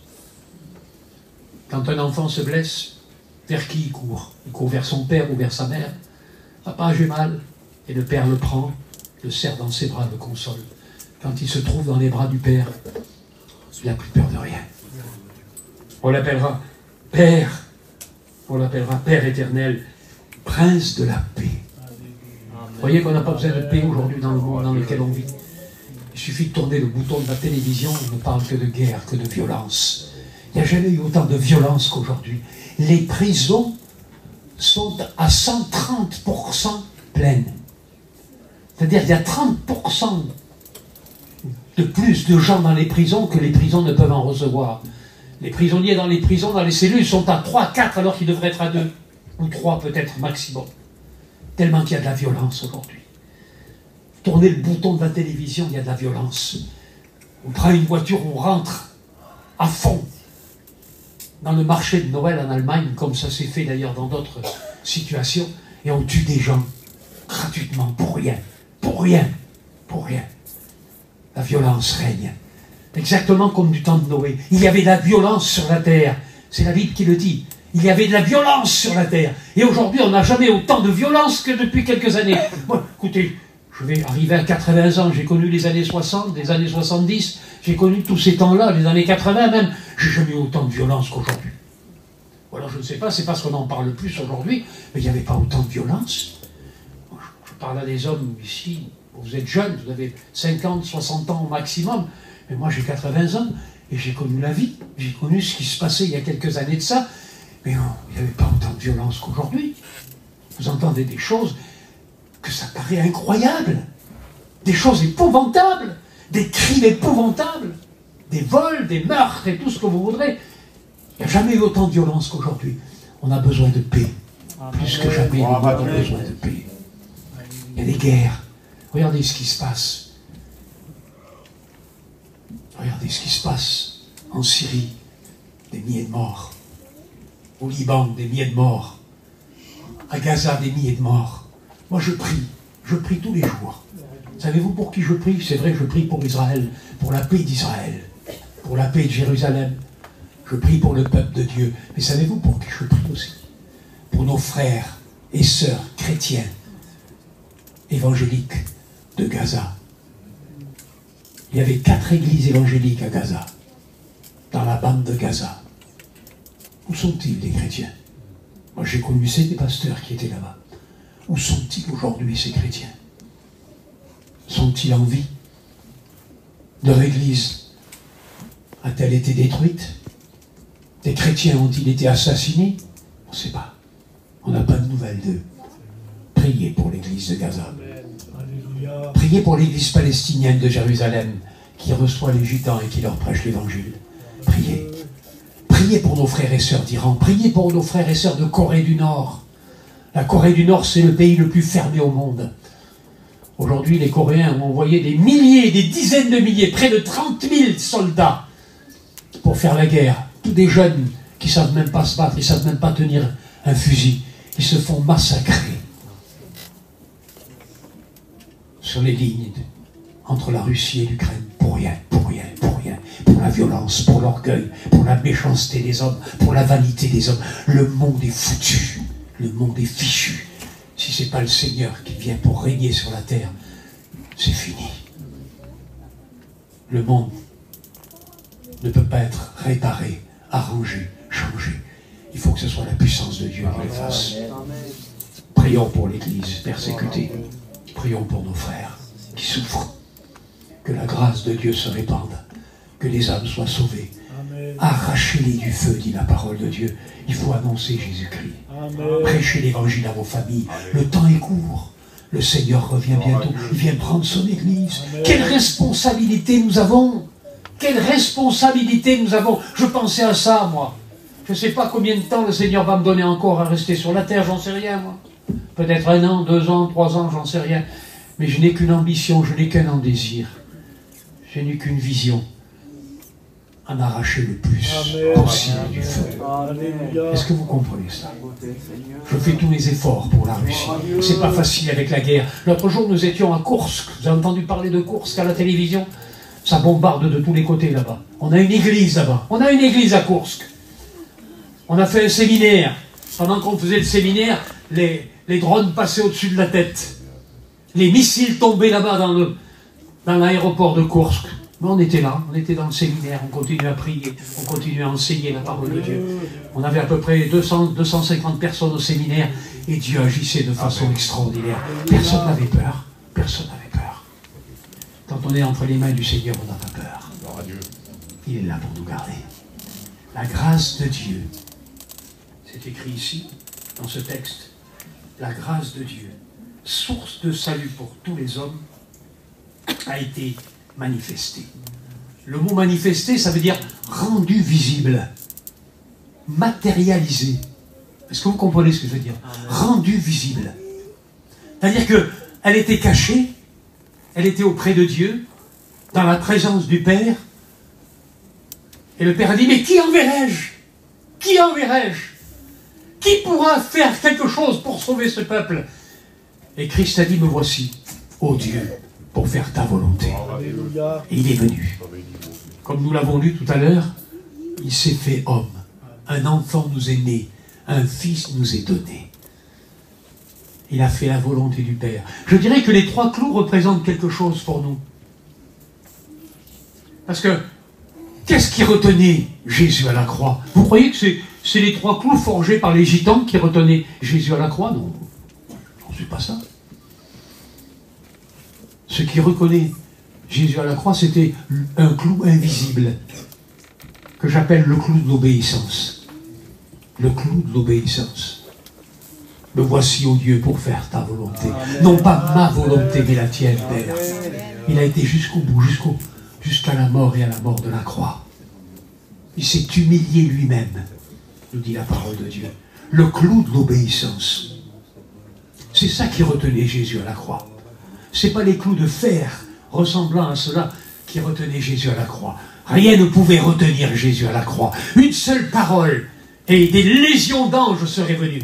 Quand un enfant se blesse, vers qui il court? Il court vers son père ou vers sa mère. Papa, j'ai mal. Et le père le prend, le serre dans ses bras, le console. Quand il se trouve dans les bras du Père, il n'a plus peur de rien. On l'appellera Père. On l'appellera Père éternel, Prince de la paix. Vous voyez qu'on n'a pas besoin de paix aujourd'hui dans le monde dans lequel on vit. Il suffit de tourner le bouton de la télévision, on ne parle que de guerre, que de violence. Il n'y a jamais eu autant de violence qu'aujourd'hui. Les prisons sont à 130% pleines. C'est-à-dire qu'il y a 30% de plus de gens dans les prisons que les prisons ne peuvent en recevoir. Les prisonniers dans les prisons, dans les cellules, sont à 3, 4 alors qu'ils devraient être à 2. Ou 3 peut-être maximum. Tellement qu'il y a de la violence aujourd'hui. Tournez le bouton de la télévision, il y a de la violence. On prend une voiture, on rentre à fond dans le marché de Noël en Allemagne, comme ça s'est fait d'ailleurs dans d'autres situations, et on tue des gens gratuitement, pour rien. Pour rien. Pour rien. La violence règne. Exactement comme du temps de Noé. Il y avait de la violence sur la terre. C'est la Bible qui le dit. Il y avait de la violence sur la terre. Et aujourd'hui, on n'a jamais autant de violence que depuis quelques années. Bon, écoutez, Je vais arriver à 80 ans, j'ai connu les années 60, les années 70, j'ai connu tous ces temps-là, les années 80 même. J'ai jamais eu autant de violence qu'aujourd'hui. Ou alors je ne sais pas, c'est parce qu'on en parle plus aujourd'hui, mais il n'y avait pas autant de violence. Je parle à des hommes ici, vous êtes jeunes, vous avez 50, 60 ans au maximum, mais moi j'ai 80 ans, et j'ai connu la vie, j'ai connu ce qui se passait il y a quelques années de ça, mais il n'y avait pas autant de violence qu'aujourd'hui. Vous entendez des choses que ça paraît incroyable, des choses épouvantables, des crimes épouvantables, des vols, des meurtres et tout ce que vous voudrez. Il n'y a jamais eu autant de violence qu'aujourd'hui. On a besoin de paix. Plus que jamais, nous avons besoin de paix. Il y a des guerres. Regardez ce qui se passe. Regardez ce qui se passe en Syrie. Des milliers de morts. Au Liban, des milliers de morts. À Gaza, des milliers de morts. Moi, je prie tous les jours. Savez-vous pour qui je prie? C'est vrai que je prie pour Israël, pour la paix d'Israël, pour la paix de Jérusalem. Je prie pour le peuple de Dieu. Mais savez-vous pour qui je prie aussi? Pour nos frères et sœurs chrétiens, évangéliques de Gaza. Il y avait 4 églises évangéliques à Gaza, dans la bande de Gaza. Où sont-ils, les chrétiens? Moi, j'ai connu des pasteurs qui étaient là-bas. Où sont-ils aujourd'hui, ces chrétiens? Sont-ils en vie? Leur église a-t-elle été détruite? Des chrétiens ont-ils été assassinés? On ne sait pas. On n'a pas de nouvelles d'eux. Priez pour l'église de Gaza. Priez pour l'église palestinienne de Jérusalem, qui reçoit les gitans et qui leur prêche l'évangile. Priez. Priez pour nos frères et sœurs d'Iran. Priez pour nos frères et sœurs de Corée du Nord. La Corée du Nord, c'est le pays le plus fermé au monde. Aujourd'hui, les Coréens ont envoyé des milliers, des dizaines de milliers, près de 30 000 soldats pour faire la guerre. Tous des jeunes qui ne savent même pas se battre, ils ne savent même pas tenir un fusil. Ils se font massacrer sur les lignes entre la Russie et l'Ukraine. Pour rien, pour rien, pour rien. Pour la violence, pour l'orgueil, pour la méchanceté des hommes, pour la vanité des hommes. Le monde est foutu. Le monde est fichu. Si ce n'est pas le Seigneur qui vient pour régner sur la terre, c'est fini. Le monde ne peut pas être réparé, arrangé, changé. Il faut que ce soit la puissance de Dieu qui le fasse. Prions pour l'Église persécutée. Prions pour nos frères qui souffrent. Que la grâce de Dieu se répande. Que les âmes soient sauvées. Arrachez-les du feu, dit la parole de Dieu. Il faut annoncer Jésus-Christ. Prêchez l'évangile à vos familles. Le temps est court. Le Seigneur revient bientôt. Il vient prendre son Église. Quelle responsabilité nous avons! Quelle responsabilité nous avons! Je pensais à ça, moi. Je ne sais pas combien de temps le Seigneur va me donner encore à rester sur la terre, j'en sais rien, moi. Peut-être 1 an, 2 ans, 3 ans, j'en sais rien. Mais je n'ai qu'une ambition, je n'ai qu'un désir. Je n'ai qu'une vision. En arracher le plus possible du feu. Est-ce que vous comprenez ça? Je fais tous mes efforts pour la Russie. C'est pas facile avec la guerre. L'autre jour, nous étions à Koursk. Vous avez entendu parler de Koursk à la télévision? Ça bombarde de tous les côtés là-bas. On a une église là-bas. On a une église à Koursk. On a fait un séminaire. Pendant qu'on faisait le séminaire, les drones passaient au-dessus de la tête. Les missiles tombaient là-bas dans l'aéroport de Koursk. Mais on était là, on était dans le séminaire, on continuait à prier, on continuait à enseigner la parole de Dieu. On avait à peu près 250 personnes au séminaire et Dieu agissait de façon extraordinaire. Personne n'avait peur. Personne n'avait peur. Quand on est entre les mains du Seigneur, on n'a pas peur. Il est là pour nous garder. La grâce de Dieu, c'est écrit ici, dans ce texte, la grâce de Dieu, source de salut pour tous les hommes, a été manifesté. Le mot manifesté, ça veut dire rendu visible, matérialisé. Est-ce que vous comprenez ce que je veux dire? Rendu visible. C'est-à-dire qu'elle était cachée, elle était auprès de Dieu, dans la présence du Père, et le Père a dit, mais qui enverrai-je? Qui enverrai-je? Qui pourra faire quelque chose pour sauver ce peuple? Et Christ a dit, me voici, ô Dieu, pour faire ta volonté. Et il est venu. Comme nous l'avons lu tout à l'heure, il s'est fait homme. Un enfant nous est né, un fils nous est donné. Il a fait la volonté du Père. Je dirais que les 3 clous représentent quelque chose pour nous. Parce que, qu'est-ce qui retenait Jésus à la croix? Vous croyez que c'est les 3 clous forgés par les gitans qui retenaient Jésus à la croix? Non, non, c'est pas ça. Ce qui reconnaît Jésus à la croix, c'était un clou invisible, que j'appelle le clou de l'obéissance. Le clou de l'obéissance. Me voici, ô Dieu, pour faire ta volonté. Amen. Non pas ma volonté, mais la tienne, Père. Il a été jusqu'au bout, jusqu'à la mort et à la mort de la croix. Il s'est humilié lui-même, nous dit la parole de Dieu. Le clou de l'obéissance. C'est ça qui retenait Jésus à la croix. Ce n'est pas les clous de fer ressemblant à cela qui retenaient Jésus à la croix. Rien ne pouvait retenir Jésus à la croix. Une seule parole et des légions d'anges seraient venus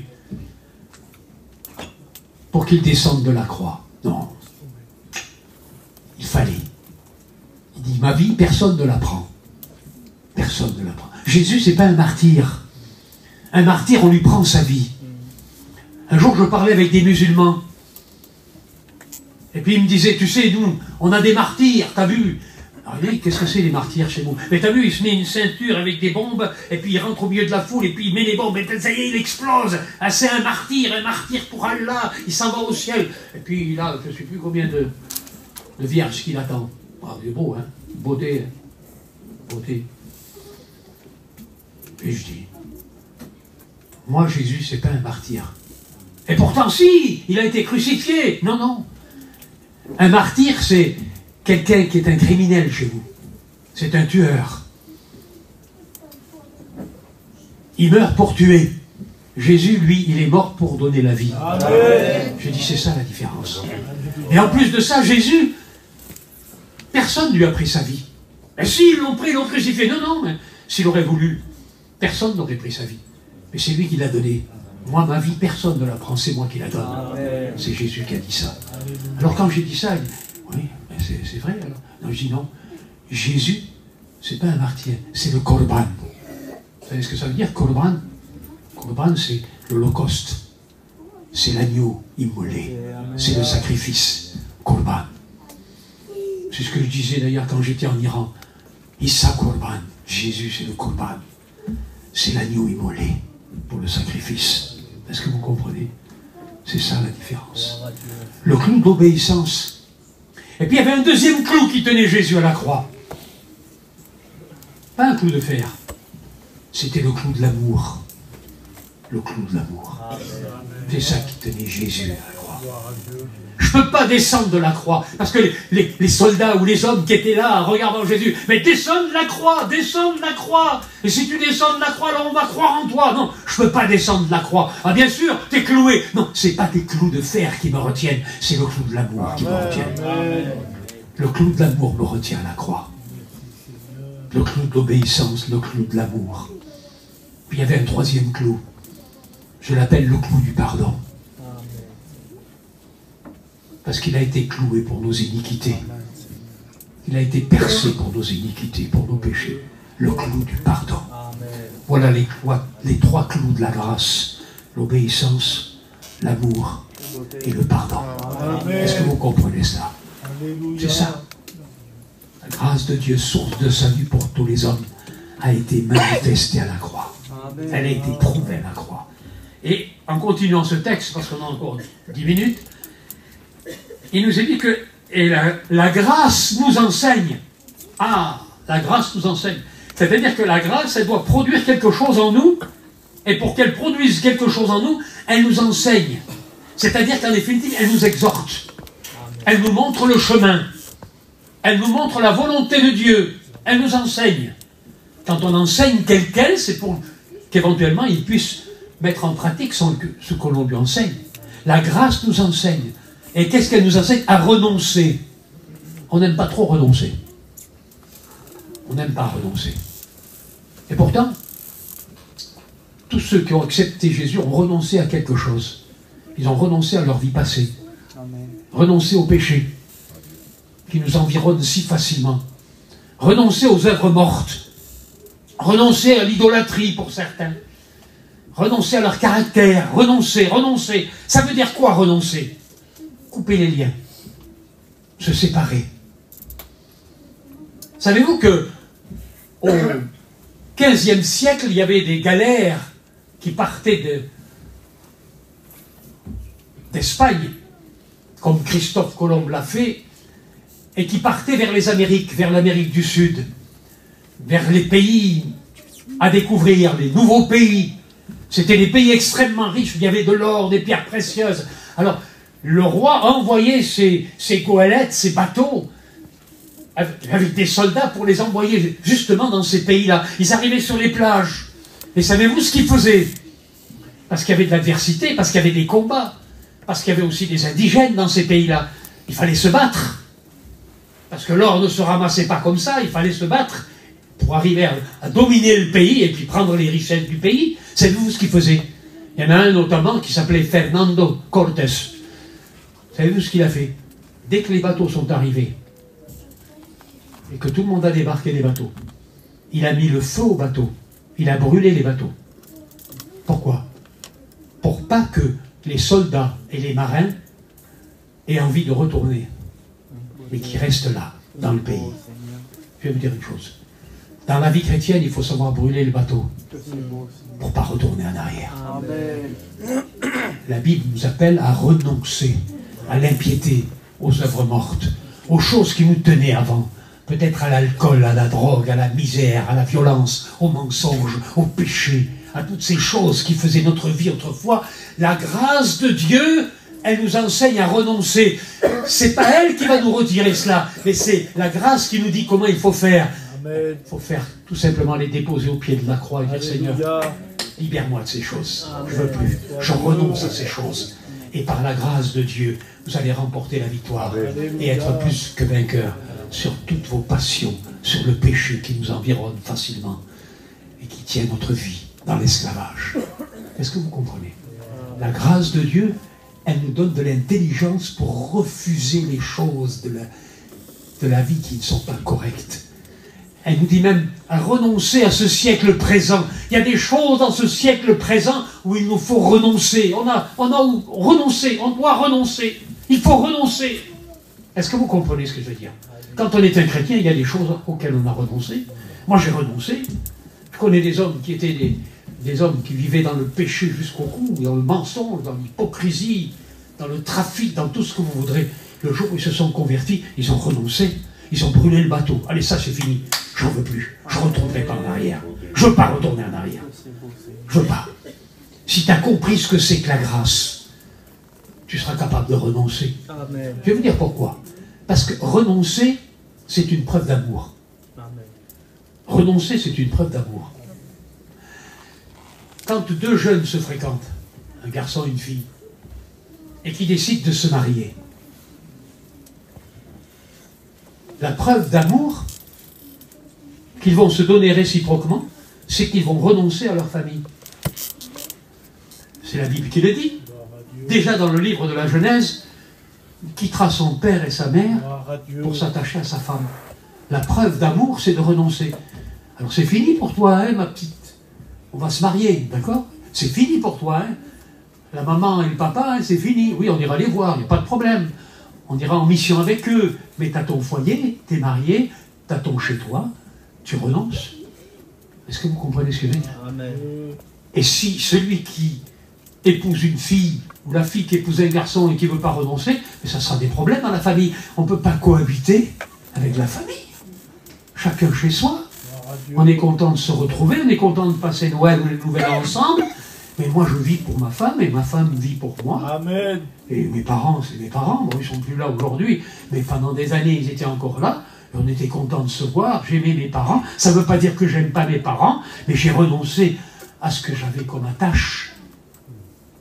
pour qu'il descende de la croix. Non. Il fallait. Il dit, ma vie, personne ne la prend. Personne ne la prend. Jésus, ce n'est pas un martyr. Un martyr, on lui prend sa vie. Un jour, je parlais avec des musulmans. Et puis, ils me disaient, tu sais, nous, on a des martyrs, t'as vu? Alors, il dit, qu'est-ce que c'est les martyrs chez vous? Mais t'as vu, il se met une ceinture avec des bombes, et puis il rentre au milieu de la foule, et puis il met les bombes, et ça y est, il explose. Ah, c'est un martyr pour Allah, il s'en va au ciel. Et puis là, je ne sais plus combien de vierges qu'il attend. Ah, c'est beau, hein? Beauté, hein? Beauté. Et je dis, moi, Jésus, c'est pas un martyr. Et pourtant, si, il a été crucifié. Non, non. Un martyr, c'est quelqu'un qui est un criminel chez vous. C'est un tueur. Il meurt pour tuer. Jésus, lui, il est mort pour donner la vie. Amen. Je dis, c'est ça la différence. Et en plus de ça, Jésus, personne ne lui a pris sa vie. Et s'ils l'ont pris, ils l'ont crucifié. Non, non, mais s'il aurait voulu, personne n'aurait pris sa vie. Mais c'est lui qui l'a donnée. Moi, ma vie, personne ne la prend, c'est moi qui la donne. C'est Jésus qui a dit ça. Alors quand j'ai dit ça, il dit, oui, c'est vrai alors. Non, je dis non. Jésus, c'est pas un martyr, c'est le Korban. Vous savez ce que ça veut dire, Korban? Korban, c'est l'Holocauste. C'est l'agneau immolé. C'est le sacrifice. Korban. C'est ce que je disais d'ailleurs quand j'étais en Iran. Issa Korban. Jésus, c'est le Korban. C'est l'agneau immolé pour le sacrifice. Est-ce que vous comprenez? C'est ça la différence. Le clou d'obéissance. Et puis il y avait un deuxième clou qui tenait Jésus à la croix. Pas un clou de fer. C'était le clou de l'amour. Le clou de l'amour. C'est ça qui tenait Jésus à la croix. Je ne peux pas descendre de la croix. Parce que les soldats ou les hommes qui étaient là, regardant Jésus, mais descends de la croix, descends de la croix. Et si tu descends de la croix, alors on va croire en toi. Non, je ne peux pas descendre de la croix. Ah bien sûr, tu es cloué. Non, ce n'est pas des clous de fer qui me retiennent, c'est le clou de l'amour qui me retient. Le clou de l'amour me retient à la croix. Le clou de l'obéissance, le clou de l'amour. Puis il y avait un troisième clou. Je l'appelle le clou du pardon. Parce qu'il a été cloué pour nos iniquités. Il a été percé pour nos iniquités, pour nos péchés. Le clou du pardon. Voilà les 3 clous de la grâce. L'obéissance, l'amour et le pardon. Est-ce que vous comprenez ça? C'est ça. La grâce de Dieu, source de salut pour tous les hommes, a été manifestée à la croix. Elle a été prouvée à la croix. Et en continuant ce texte, parce qu'on a encore 10 minutes, il nous est dit que la grâce nous enseigne. Ah, la grâce nous enseigne. C'est-à-dire que la grâce, elle doit produire quelque chose en nous, et pour qu'elle produise quelque chose en nous, elle nous enseigne. C'est-à-dire qu'en définitive, elle nous exhorte. Elle nous montre le chemin. Elle nous montre la volonté de Dieu. Elle nous enseigne. Quand on enseigne quelqu'un, c'est pour qu'éventuellement il puisse mettre en pratique ce que l'on lui enseigne. La grâce nous enseigne. Et qu'est-ce qu'elle nous enseigne? À renoncer. On n'aime pas trop renoncer. On n'aime pas renoncer. Et pourtant, tous ceux qui ont accepté Jésus ont renoncé à quelque chose. Ils ont renoncé à leur vie passée. Renoncé au péché qui nous environne si facilement. Renoncer aux œuvres mortes. Renoncer à l'idolâtrie pour certains. renoncer à leur caractère, renoncer. Ça veut dire quoi renoncer? Couper les liens, se séparer. Savez-vous que au XVe siècle, il y avait des galères qui partaient d'Espagne, comme Christophe Colomb l'a fait, et qui partaient vers les Amériques, vers l'Amérique du Sud, vers les pays à découvrir, les nouveaux pays. C'était des pays extrêmement riches, il y avait de l'or, des pierres précieuses. Alors, le roi envoyait ses goélettes, ses bateaux, avec des soldats pour les envoyer justement dans ces pays-là. Ils arrivaient sur les plages. Et savez-vous ce qu'ils faisaient? Parce qu'il y avait de l'adversité, parce qu'il y avait des combats, parce qu'il y avait aussi des indigènes dans ces pays-là. Il fallait se battre. Parce que l'or ne se ramassait pas comme ça, il fallait se battre pour arriver à dominer le pays et puis prendre les richesses du pays. Savez-vous ce qu'ils faisaient? Il y en a un notamment qui s'appelait Fernando Cortés. Savez-vous ce qu'il a fait? Dès que les bateaux sont arrivés, et que tout le monde a débarqué des bateaux, il a mis le feu aux bateaux. Il a brûlé les bateaux. Pourquoi? Pour pas que les soldats et les marins aient envie de retourner, mais qu'ils restent là, dans le pays. Je vais vous dire une chose. Dans la vie chrétienne, il faut savoir brûler le bateau pour ne pas retourner en arrière. Amen. La Bible nous appelle à renoncer à l'impiété, aux œuvres mortes, aux choses qui nous tenaient avant. Peut-être à l'alcool, à la drogue, à la misère, à la violence, au mensonge, au péché, à toutes ces choses qui faisaient notre vie autrefois. La grâce de Dieu, elle nous enseigne à renoncer. C'est pas elle qui va nous retirer cela, mais c'est la grâce qui nous dit comment il faut faire. Amen. Il faut faire tout simplement les déposer au pied de la croix et dire Alléluia. Seigneur, libère-moi de ces choses. Je ne veux plus. Je renonce à ces choses. Et par la grâce de Dieu, vous allez remporter la victoire et être plus que vainqueur sur toutes vos passions, sur le péché qui nous environne facilement et qui tient notre vie dans l'esclavage. Est-ce que vous comprenez? La grâce de Dieu, elle nous donne de l'intelligence pour refuser les choses de la vie qui ne sont pas correctes. Elle nous dit même à renoncer à ce siècle présent. Il y a des choses dans ce siècle présent où il nous faut renoncer. On a renoncé, on doit renoncer. Il faut renoncer. Est-ce que vous comprenez ce que je veux dire? Quand on est un chrétien, il y a des choses auxquelles on a renoncé. Moi, j'ai renoncé. Je connais des hommes qui étaient des hommes qui vivaient dans le péché jusqu'au cou, dans le mensonge, dans l'hypocrisie, dans le trafic, dans tout ce que vous voudrez. Le jour où ils se sont convertis, ils ont renoncé. Ils ont brûlé le bateau. Allez, ça c'est fini. J'en veux plus. Je ne retournerai pas en arrière. Je ne veux pas retourner en arrière. Je ne veux pas. Si tu as compris ce que c'est que la grâce, tu seras capable de renoncer. Amen. Je vais vous dire pourquoi. Parce que renoncer, c'est une preuve d'amour. Amen. Renoncer, c'est une preuve d'amour. Quand deux jeunes se fréquentent, un garçon et une fille, et qui décident de se marier, la preuve d'amour qu'ils vont se donner réciproquement, c'est qu'ils vont renoncer à leur famille. C'est la Bible qui le dit. Déjà dans le livre de la Genèse, il quittera son père et sa mère pour s'attacher à sa femme. La preuve d'amour, c'est de renoncer. Alors c'est fini pour toi, hein, ma petite. On va se marier, d'accord? C'est fini pour toi, hein. La maman et le papa, hein, c'est fini. Oui, on ira les voir, il n'y a pas de problème. On ira en mission avec eux. Mais tu as ton foyer, tu es marié, tu as ton chez-toi, tu renonces. Est-ce que vous comprenez ce que je veux dire? Amen. Et si celui qui épouse une fille, ou la fille qui épouse un garçon et qui ne veut pas renoncer, mais ça sera des problèmes dans la famille. On ne peut pas cohabiter avec la famille. Chacun chez soi. On est content de se retrouver, on est content de passer Noël ou les Nouvel An ensemble. Mais moi, je vis pour ma femme et ma femme vit pour moi. Amen. Et mes parents, c'est mes parents. Bon, ils ne sont plus là aujourd'hui, mais pendant des années, ils étaient encore là. Et on était content de se voir. J'aimais mes parents. Ça ne veut pas dire que j'aime pas mes parents, mais j'ai renoncé à ce que j'avais comme attache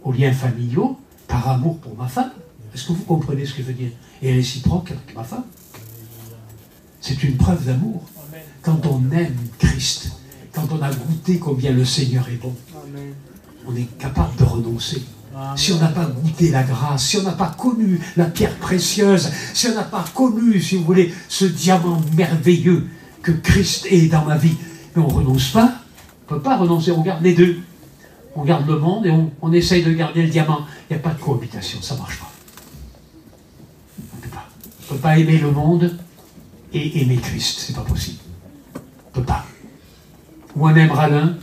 aux liens familiaux par amour pour ma femme. Est-ce que vous comprenez ce que je veux dire? Et réciproque avec ma femme. C'est une preuve d'amour. Quand on aime Christ, quand on a goûté combien le Seigneur est bon, Amen. on est capable de renoncer. Si on n'a pas goûté la grâce, si on n'a pas connu la pierre précieuse, si on n'a pas connu, si vous voulez, ce diamant merveilleux que Christ est dans ma vie, mais on ne renonce pas, on ne peut pas renoncer, on garde les deux. On garde le monde et on essaye de garder le diamant. Il n'y a pas de cohabitation, ça ne marche pas. On ne peut pas. On ne peut pas aimer le monde et aimer Christ, c'est pas possible. On ne peut pas. Ou on aimera l'un,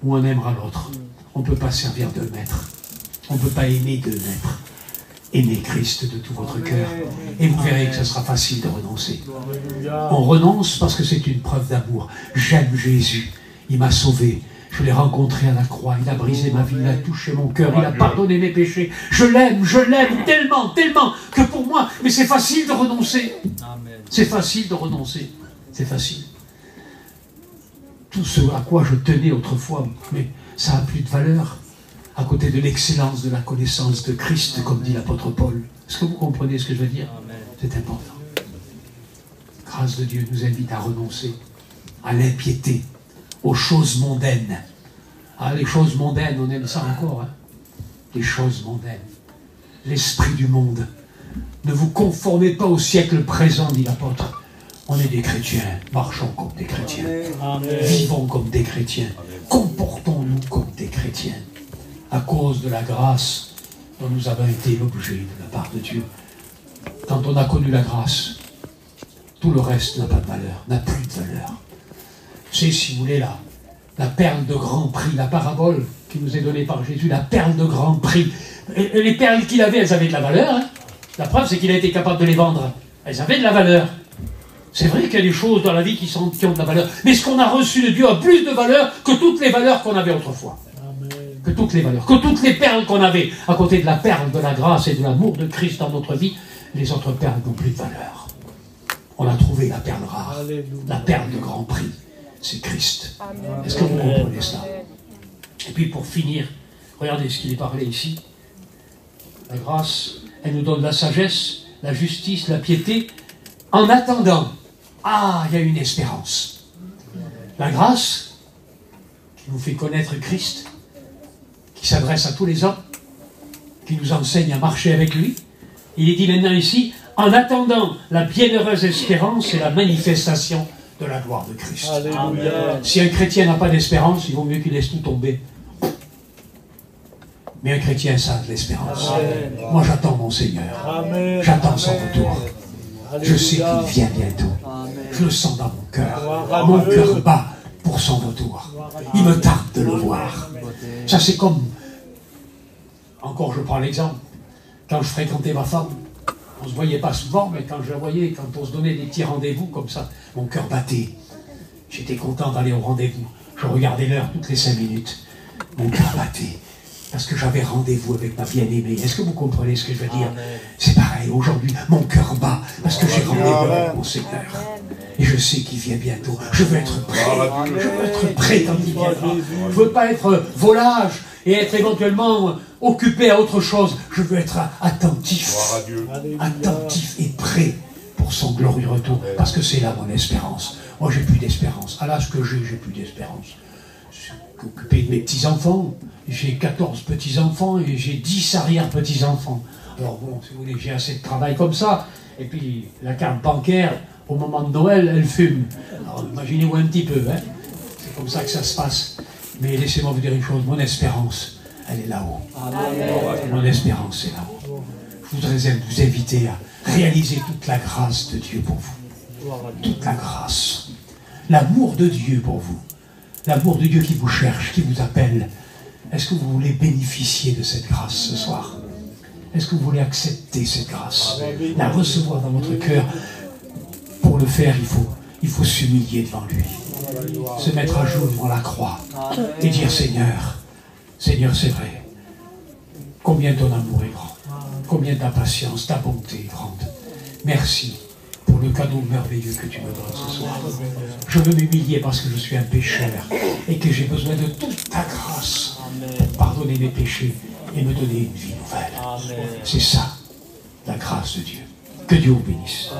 ou on aimera l'autre. On ne peut pas servir deux maîtres. On ne peut pas aimer deux maîtres. Aimez Christ de tout votre cœur. Et vous verrez que ce sera facile de renoncer. On renonce parce que c'est une preuve d'amour. J'aime Jésus. Il m'a sauvé. Je l'ai rencontré à la croix. Il a brisé ma vie. Il a touché mon cœur. Il a pardonné mes péchés. Je l'aime tellement, tellement que pour moi, mais c'est facile de renoncer. C'est facile de renoncer. C'est facile. Tout ce à quoi je tenais autrefois, mais ça n'a plus de valeur. À côté de l'excellence de la connaissance de Christ, comme dit l'apôtre Paul. Est-ce que vous comprenez ce que je veux dire? C'est important. Grâce de Dieu nous invite à renoncer à l'impiété, aux choses mondaines. Ah, les choses mondaines, on aime ça encore. Hein? Les choses mondaines. L'esprit du monde. Ne vous conformez pas au siècle présent, dit l'apôtre. On est des chrétiens, marchons comme des chrétiens. Amen. Vivons comme des chrétiens. Comportons-nous comme des chrétiens. À cause de la grâce dont nous avons été l'objet de la part de Dieu. Quand on a connu la grâce, tout le reste n'a pas de valeur, n'a plus de valeur. C'est, si vous voulez, la perle de grand prix, la parabole qui nous est donnée par Jésus, la perle de grand prix. Et les perles qu'il avait, elles avaient de la valeur. Hein. La preuve, c'est qu'il a été capable de les vendre. Elles avaient de la valeur. C'est vrai qu'il y a des choses dans la vie qui ont de la valeur. Mais ce qu'on a reçu de Dieu a plus de valeur que toutes les valeurs qu'on avait autrefois. Que toutes les valeurs, que toutes les perles qu'on avait, à côté de la perle de la grâce et de l'amour de Christ dans notre vie, les autres perles n'ont plus de valeur. On a trouvé la perle rare, la perle de grand prix, c'est Christ. Est-ce que vous comprenez cela? Et puis pour finir, regardez ce qu'il est parlé ici. La grâce, elle nous donne la sagesse, la justice, la piété, en attendant. Ah, il y a une espérance. La grâce, qui nous fait connaître Christ, qui s'adresse à tous les hommes, qui nous enseigne à marcher avec lui. Il est dit maintenant ici, en attendant la bienheureuse espérance et la manifestation de la gloire de Christ. Alléluia. Si un chrétien n'a pas d'espérance, il vaut mieux qu'il laisse tout tomber. Mais un chrétien, ça a de l'espérance. Moi, j'attends mon Seigneur. J'attends son retour. Je sais qu'il vient bientôt. Je le sens dans mon cœur. Mon cœur bat pour son retour. Il me tarde de le voir. Ça, c'est comme, encore je prends l'exemple, quand je fréquentais ma femme, on ne se voyait pas souvent, mais quand je la voyais, quand on se donnait des petits rendez-vous comme ça, mon cœur battait. J'étais content d'aller au rendez-vous. Je regardais l'heure toutes les 5 minutes. Mon cœur battait. Parce que j'avais rendez-vous avec ma bien-aimée. Est-ce que vous comprenez ce que je veux dire? C'est pareil, aujourd'hui, mon cœur bat, parce que j'ai rendez-vous avec mon Seigneur. Et je sais qu'il vient bientôt. Je veux être prêt. Je veux être prêt quand il viendra. Je ne veux pas être volage et être éventuellement occupé à autre chose. Je veux être attentif. Attentif et prêt pour son glorieux retour. Parce que c'est là mon espérance. Moi, j'ai plus d'espérance. À l'âge que j'ai plus d'espérance. Je suis occupé de mes petits-enfants. J'ai 14 petits-enfants et j'ai 10 arrière-petits-enfants. Alors bon, si vous voulez, j'ai assez de travail comme ça. Et puis, la carte bancaire, au moment de Noël, elle fume. Alors imaginez-vous un petit peu, hein. C'est comme ça que ça se passe. Mais laissez-moi vous dire une chose, mon espérance, elle est là-haut. Mon espérance est là-haut. Je voudrais vous inviter à réaliser toute la grâce de Dieu pour vous. Toute la grâce. L'amour de Dieu pour vous. L'amour de Dieu qui vous cherche, qui vous appelle. Est-ce que vous voulez bénéficier de cette grâce ce soir? Est-ce que vous voulez accepter cette grâce? La recevoir dans votre cœur? Pour le faire, il faut s'humilier devant lui. Se mettre à genoux devant la croix. Et dire, Seigneur, Seigneur, c'est vrai. Combien ton amour est grand. Combien ta patience, ta bonté est grande. Merci pour le cadeau merveilleux que tu me donnes ce soir. Je veux m'humilier parce que je suis un pécheur et que j'ai besoin de toute ta grâce pour pardonner mes péchés et me donner une vie nouvelle. C'est ça, la grâce de Dieu. Que Dieu vous bénisse.